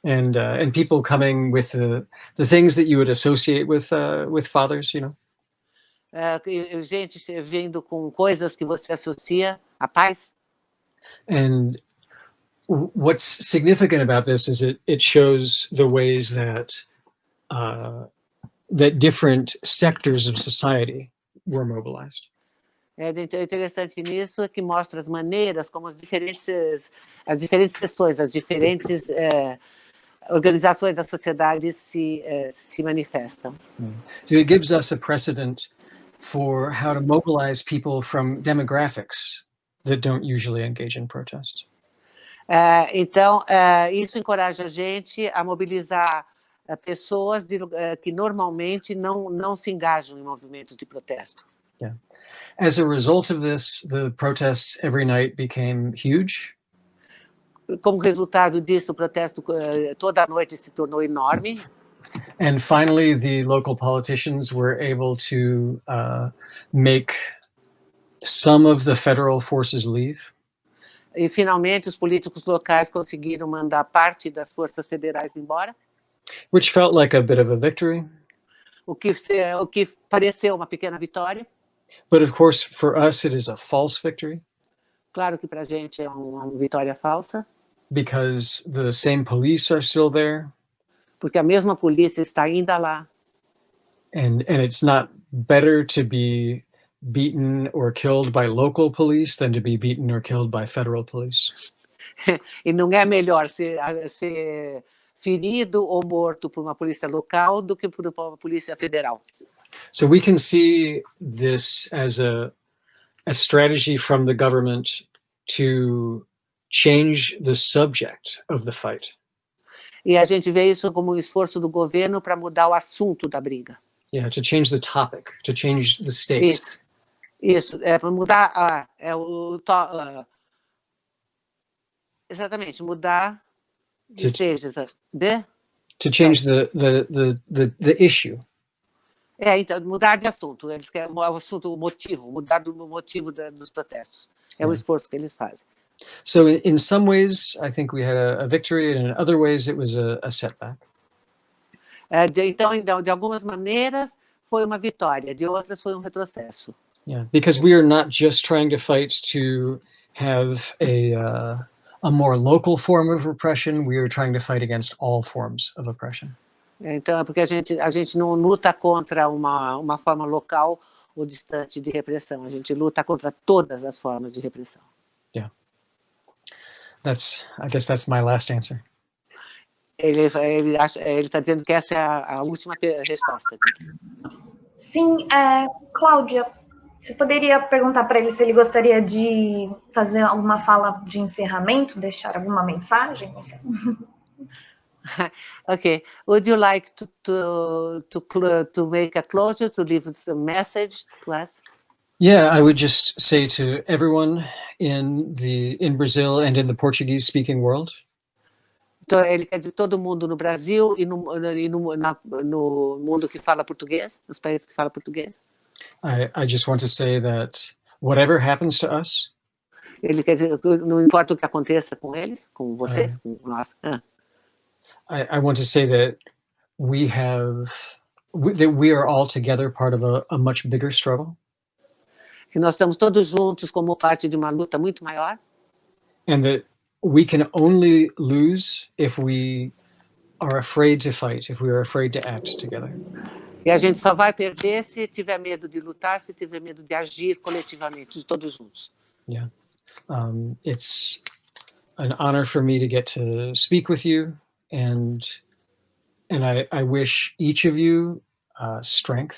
And people coming with the things that you would associate with fathers, you know. Gente vindo com coisas que você associa a pais. And what's significant about this is it shows the ways that that different sectors of society were mobilized. Interessante nisso é que mostra as maneiras como as diferentes seções, as diferentes organizações da sociedade se manifestam. So it gives us a precedent for how to mobilize people from demographics that don't usually engage in protest. Então, isso encoraja a gente a mobilizar pessoas que normalmente não se engajam em movimentos de protesto. Yeah. As a result of this, the protests every night became huge. Como resultado disso, o protesto toda noite se tornou enorme. And finally, the local politicians were able to make some of the federal forces leave. E finalmente os políticos locais conseguiram mandar parte das forças federais embora. Which felt like a bit of a victory. O que pareceu uma pequena vitória. But of course, for us, it is a false victory. Claro que para a gente é uma vitória falsa. Because the same police are still there. Porque a mesma polícia está ainda lá. And it's not better to be beaten or killed by local police than to be beaten or killed by federal police. E não é melhor ser ferido ou morto por uma polícia local do que por uma polícia federal. So we can see this as a strategy from the government to change the subject of the fight. E a gente vê isso como um esforço do governo para mudar o assunto da briga. Yeah, to change the topic, to change the stakes. Isso, para mudar exatamente, mudar to change the issue. Então, mudar de assunto. Eles querem o assunto, o motivo, mudar do motivo dos protestos. É o esforço que eles fazem. So in some ways, I think we had a victory, and in other ways, it was a setback. Então, de algumas maneiras, foi uma vitória, de outras foi um retrocesso. Yeah, because we are not just trying to fight to have a more local form of repression. We are trying to fight against all forms of oppression. Então, é porque a gente não luta contra uma forma local ou distante de repressão. A gente luta contra todas as formas de repressão. Yeah. I guess that's my last answer. Ele está dizendo que essa é a última resposta. Sim, Cláudia, você poderia perguntar para ele se ele gostaria de fazer alguma fala de encerramento, deixar alguma mensagem? Não sei. Okay. Would you like to make a closure, to leave a message to us? Yeah, I would just say to everyone in Brazil and in the Portuguese-speaking world, Então, ele quer dizer todo mundo no Brasil e no mundo que fala português, nos países que falam português. I just want to say that whatever happens to us, Ele quer dizer, não importa o que aconteça com eles, com vocês, com nós. I want to say that we are all together part of a much bigger struggle, Que nós estamos todos juntos como parte de uma luta muito maior. and that we can only lose if we are afraid to fight, if we are afraid to act together. E a gente só vai perder se tiver medo de lutar, se tiver medo de agir coletivamente, todos juntos. Yeah. It's an honor for me to get to speak with you, and I wish each of you strength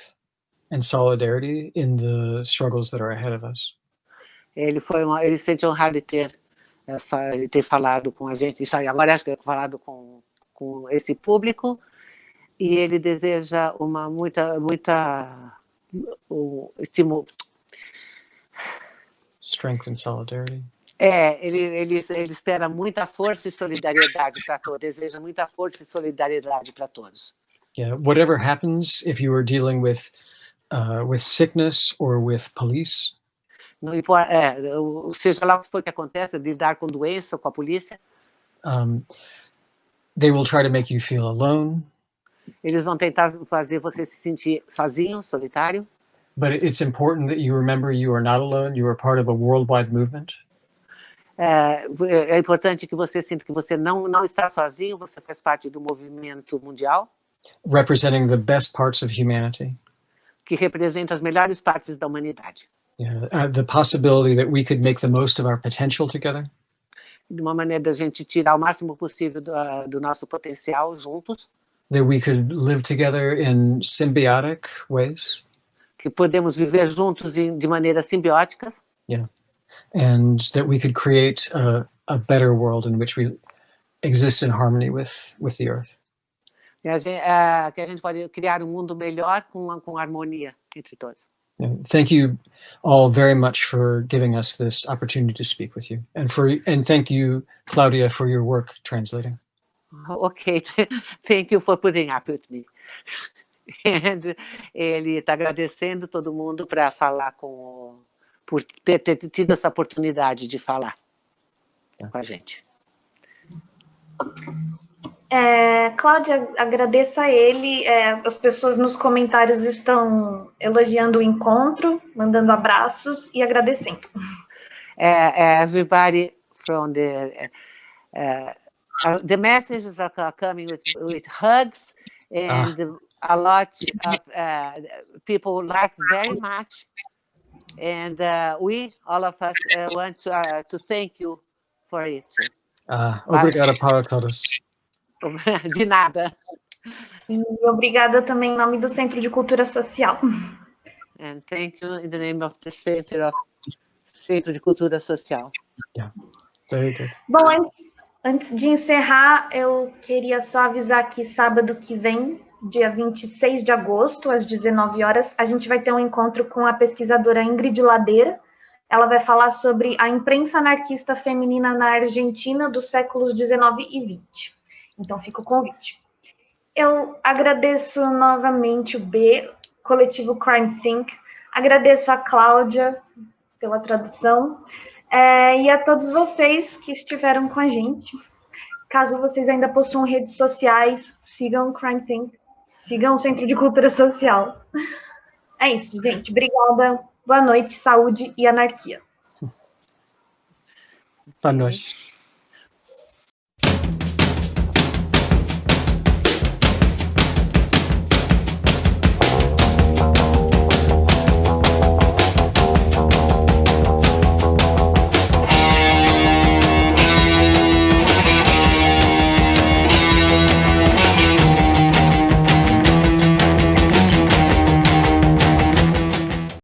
and solidarity in the struggles that are ahead of us. Ele se sente honrado de ter falado com a gente, isso aí, agora acho que falado com esse público, e ele deseja muita estímulo. Strength and solidarity. Ele espera muita força e solidariedade para todos, deseja muita força e solidariedade para todos. Yeah, whatever happens, if you are dealing with sickness or with police, Não importa, seja lá o que for que aconteça, lidar com doença ou com a polícia, they will try to make you feel alone. eles vão tentar fazer você se sentir sozinho, solitário. But it's important that you remember you are not alone. You are part of a worldwide movement. É importante que você sinta que você não está sozinho, você faz parte do movimento mundial, representing the best parts of humanity. Que representa as melhores partes da humanidade. Yeah, the possibility that we could make the most of our potential together. De uma maneira da gente tirar o máximo possível do nosso potencial juntos. That we could live together in symbiotic ways. Que podemos viver juntos de maneira simbióticas. Yeah, and that we could create a better world in which we exist in harmony with the earth. Que a gente pode criar mundo melhor com harmonia entre todos. Thank you all very much for giving us this opportunity to speak with you, and thank you, Claudia, for your work translating. Okay, thank you for putting up with me. And ele está agradecendo todo mundo para falar por ter tido essa oportunidade de falar com a gente. Cláudia, agradeça a ele. As pessoas nos comentários estão elogiando o encontro, mandando abraços e agradecendo. Everybody from the messages are coming with hugs, and a lot of people like very much, and we, all of us, want to thank you for it. Obrigado para todos. De nada. E obrigada também em nome do Centro de Cultura Social. And thank you in the name of the Centro de Cultura Social. Yeah, very good. Bom, antes de encerrar, eu queria só avisar que sábado que vem, dia 26 de agosto, às 19 horas, a gente vai ter um encontro com a pesquisadora Ingrid Ladeira. Ela vai falar sobre a imprensa anarquista feminina na Argentina dos séculos 19 e 20. Então, fica o convite. Eu agradeço novamente o coletivo Crime Think, agradeço a Cláudia pela tradução, e a todos vocês que estiveram com a gente. Caso vocês ainda possuam redes sociais, sigam o Crime Think, sigam o Centro de Cultura Social. É isso, gente. Obrigada. Boa noite, saúde e anarquia. Boa noite.